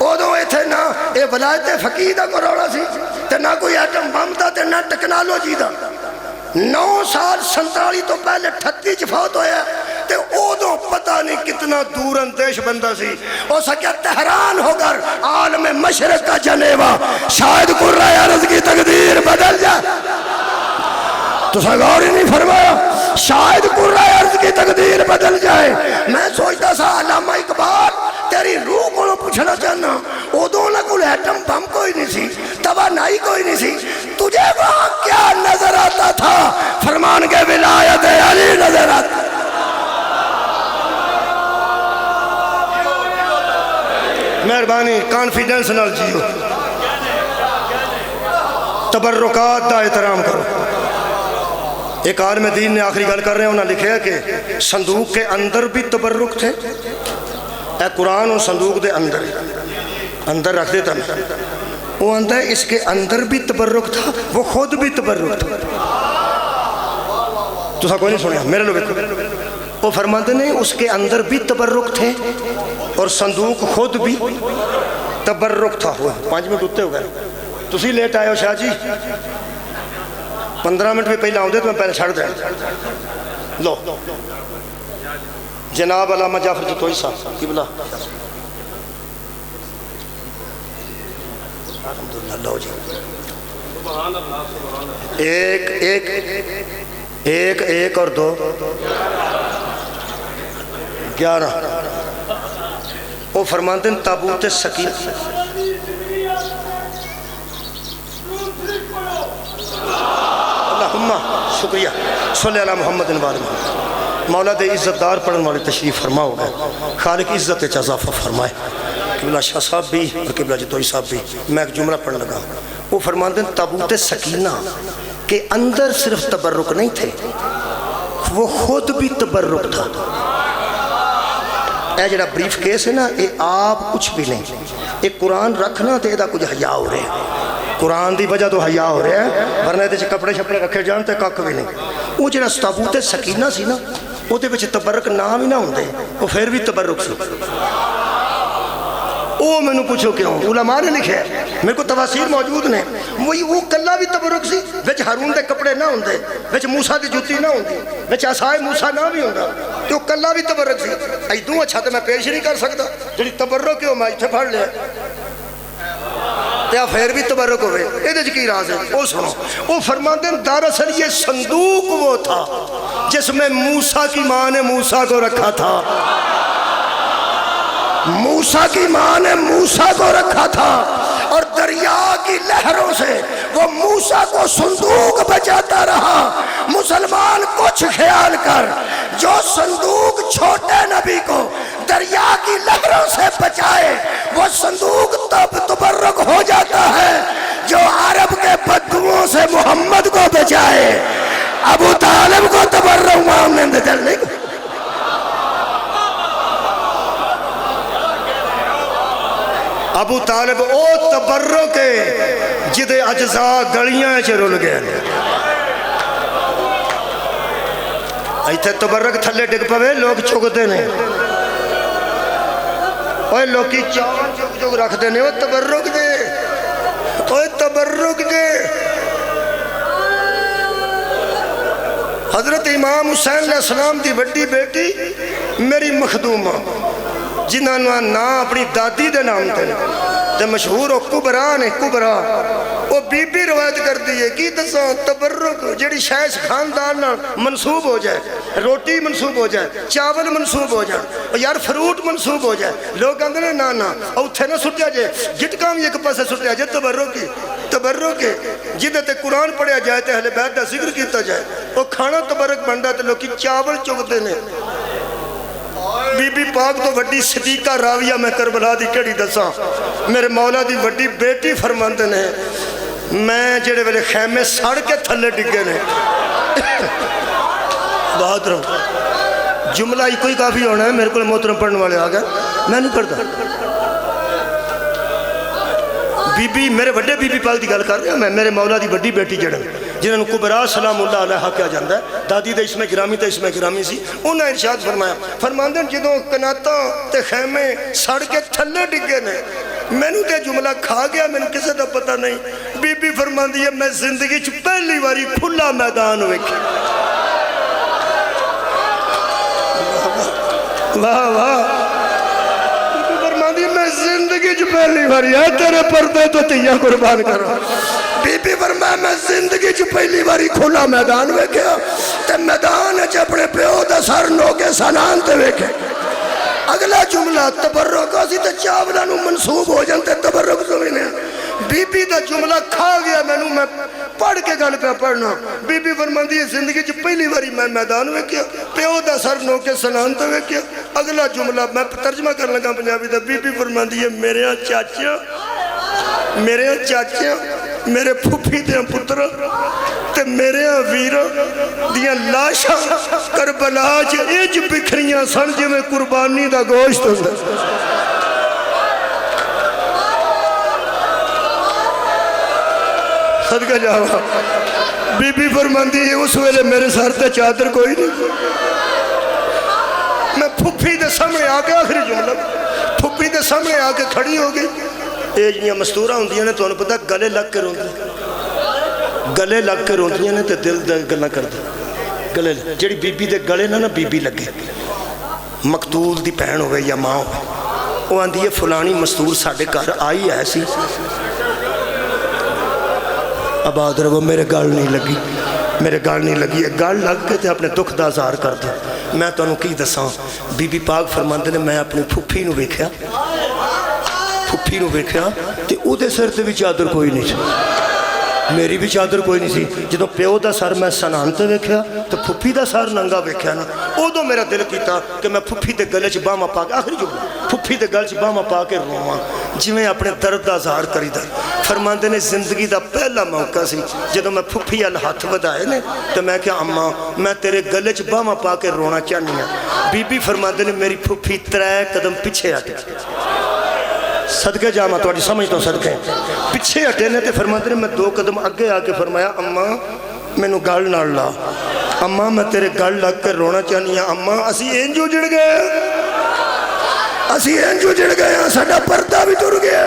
ادو اتنے نہ یہ ولایت فقیہ دا کروڑا سی تے نہ کوئی ایٹم بم دا تے نہ ٹیکنالوجی دا. 9 سال 47 تو پہلے 38 چ فوت ہویا تے ادو پتہ نہیں کتنا دور اندیش بندہ سی. ہو سکیا تہران ہو کر عالم مشرق کا جنیوا شاید قرہ عرض کی تقدیر بدل جائے. تو غور ہی نہیں فرمایا شاید قرہ عرض کی تقدیر بدل جائے. میں سوچتا سا علامہ اقبال تیری روح کو پوچھنا چاہنا ادو نہ کوئی ایٹم بم کوئی نہیں سی، توانائی کوئی نہیں سی، تجھے وہاں کیا نظر آتا تھا؟ فرمان کے ولایت علی نظر آتا. مہربانی کانفیڈنس نال جیو، تبرکات دا احترام کرو. ایک عالم دین نے آخری گل کر رہے ہیں، انہوں نے لکھا کہ صندوق کے اندر بھی تبرک تھے. اے قرآن اور صندوق دے اندر رکھ دیتا میں وہ اندر اس کے اندر بھی تبرک تھا، وہ خود بھی تبرک تھا. تو سا کوئی نہیں سنیا میرے لوگ وہ فرماتے نہیں اس کے اندر بھی تبرک تھے اور صندوق خود بھی تبرک تھا. ہوا 5 منٹ اتے ہو گئے، تسی لیٹ آئے ہو شاہ جی. 15 منٹ بھی پہلے آؤں دے تو میں پہلے چھڑ دیں. لو جناب علامہ جعفر جتوئی صاحب قبلہ الحمدللہ. لو جی ایک اور 2 11 وہ فرماتے ہیں تابوت سکینہ. اللہم شکریہ صلی اللہ محمد وآلہ محمد. مولا دے عزت دار پڑھن والے تشریف فرماؤ گے، خالق عزت اضافہ فرمائے. قبلہ شاہ صاحب بھی اور قبلہ جتوئی صاحب بھی. میں ایک جملہ پڑھنے لگا. وہ فرماتے ہیں تابوت سکینہ کے اندر صرف تبرک نہیں تھے، وہ خود بھی تبرک تھا. اے جڑا بریف کیس ہے نا، یہ آپ کچھ بھی نہیں. ایک قرآن رکھنا تو یہ کچھ حیا ہو رہے ہیں، قرآن دی وجہ تو حیا ہو رہے ہیں، ورنہ یہ کپڑے شپڑے رکھے جان تو کک بھی نہیں. وہ جڑا تابوت سکینہ سی نا، وہ تبرک نام ہی نہ ہوندے، وہ پھر بھی تبرک سی. وہ میں نے پوچھو کیوں؟ علماء نے لکھے میرے کو تفاسیر موجود نے وہی وہ کلا بھی تبرک سی وچ ہارون دے کپڑے نہ ہوندے وچ موسیٰ دی جوتی نہ ہوندی وچ عصائے موسیٰ نہ بھی ہوندا تو کلا بھی تبرک سی ایدوں اچھا تے میں پیش نہیں کر سکتا جڑی تبرک ہے وہ میں ایتھے پڑھ لیا یا پھر بھی تبرک ہوئے یہ کی راز ہے وہ سنو وہ فرماتے ہیں دراصل یہ صندوق وہ تھا جس میں موسیٰ کی ماں نے موسیٰ کو رکھا تھا موسیٰ کی ماں نے موسیٰ کو رکھا تھا اور دریا کی لہروں سے وہ موسیٰ کو صندوق بچاتا رہا مسلمان کچھ خیال کر جو صندوق چھوٹے نبی کو دریا کی لہروں سے بچائے وہ صندوق تب تبرک ہو جاتا ہے جو عرب کے بدوؤں سے محمد کو بچائے ابو طالب کو تبرک ماننے دے دل نہیں ابو طالب او تبرک ہے جدے اجزاء گلیاں چ رل گئے ایتھے تبرک تھلے ڈگ پوے لوگ چگتے نے اوے لوکی چاول چگ چگ رکھتے نے وہ تبرک دے اوے تبرک دے حضرت امام حسین علیہ السلام دی بڑی بیٹی میری مخدومہ جنہاں نام اپنی دادی دے نام تے مشہور ہو کبرا نے کبرا وہ بی بی روایت کر دیئے کی دساں تبرک جڑی شایش خاندان منصوب ہو جائے روٹی منصوب ہو جائے چاول منصوب ہو جائے اور یار فروٹ منصوب ہو جائے لوگ کہتے ہیں نا اور اتھے نہ سٹیا جائے گٹکاں ایک پاسے سٹیا جائے تبرک ہے جدے تے قرآن پڑھیا جائے تے اہل بیت دا ذکر کیتا جائے وہ کھانا تبرک بندا تے لوگ کی چاول چگتے نے بی بی پاک تو وڈی صدیقہ راویہ میں کربلا دی کڑی دساں میرے مولا دی وڈی بیٹی فرماندے نے میں جڑے ویلے خیمے سڑ کے تھلے ڈگے نے بہت رہا جملہ ہی کوئی کافی ہونا ہے میرے کو محترم پڑھنے والے آگئے میں نہیں پڑھتا بی بی میرے وڈے بی بی پاک دی گل کر رہے ہیں میں میرے مولا دی وڈی بیٹی جڑے جنہوں نے کبرا سلام اللہ علیہ کیا جاندہ ہے دادی دے اس میں گرامی تے اس میں گرامی سی انہاں ارشاد فرمایا فرماندے جدوں کناتاں تے خیمے سڑ کے تھلے ڈگے نے میں نے تے جملہ کھا گیا میں نے کسے دا پتہ نہیں بی بی فرماندی ہے میں زندگی چ پہلی واری کھلا میدان ہوئے کی واہ واہ میں زندگی جو پہلی باری ہے تیرے پردے تو تیہ قربان کرو بی بی فرمایا میں زندگی جو پہلی باری کھلا میدان ویکھیا تے میدان ہے اپنے پیو دا سر نوکے سنان تے ویکھے اگلا جملہ تبرک اسی تے چاولا نو منصوب ہو جانتے تبرک سمجھنے بی بی دا جملہ کھا گیا میں پڑھ کے گل پہ پڑھنا بی بی فرماندی ہے زندگی جو پہلی باری میں میدان ویکھیا پیو دا سر نوکے سنان تے ویکھیا اگلا جملہ میں ترجمہ کر لگا پنجابی دا بی بی فرماندی ہے میرے چاچا میرے پھوپھی دے پتر تے میرے ویر دیاں لاشاں کربلا چ اج بکھریاں سن جویں قربانی دا گوشت ہوندا صدقہ جاوا بی بی فرماندی ہے اس ویلے میرے سر تے چادر کوئی نہیں میں پھوپھی دے سامنے آ کے آخری جملہ پھوپھی دے سامنے آ کے کھڑی ہو گئی یہ جنیاں مستورہ ہوندیاں نے تو انہوں پتا گلے لگ کے روندیاں نے تے دل دے گلہ کر دے گلے جڑی بی بی دے گلے نہ بی بی لگے مقتول دی پہن ہوئے یا ماں ہوئے وہ آندھی ہے فلانی مستور ساڑھے کار آئی ایسی اب آدھر وہ میرے گال نہیں لگی گال لگ کے تے اپنے دکھ دا اظہار کر دے میں تو انہوں کی دساں بی بی پاک فرماندے نے میں اپنی پھوپھی نو ویکھیا تے او دے سر تے بھی چادر کوئی نہیں سی میری بھی چادر کوئی نہیں سی جدوں پیو دا سر میں سنان تے ویکھیا تو پھوپھی دا سر ننگا ویکھیا نا ادو میرا دل کیتا کہ میں پھوپھی دے گلے چ باہماں پا کے آخری جملہ پھوپھی دے گل چ باہماں پا کے رواں جویں اپنے درد دا اظہار کریدا فرماندے نے زندگی دا پہلا موقع سی جدوں میں پھوپھی ال ہاتھ ودائے نے تو میں کہا اماں میں تیرے گلے چ باہماں پا کے رونا چاہنی ہاں بی بی فرماندے نے میری پھوپھی 3 قدم پیچھے ہٹ صدقے جاما تو سمجھ تو صدقے پیچھے ہٹے نے تے فرماتے نے میں 2 قدم اگے آ کے فرمایا اماں میں نو گل نہ لا اماں میں تیرے گل لگ کر رونا چاہنی ہاں اماں اسی انجو جڑ گئے ساڈا پردہ بھی ٹر گیا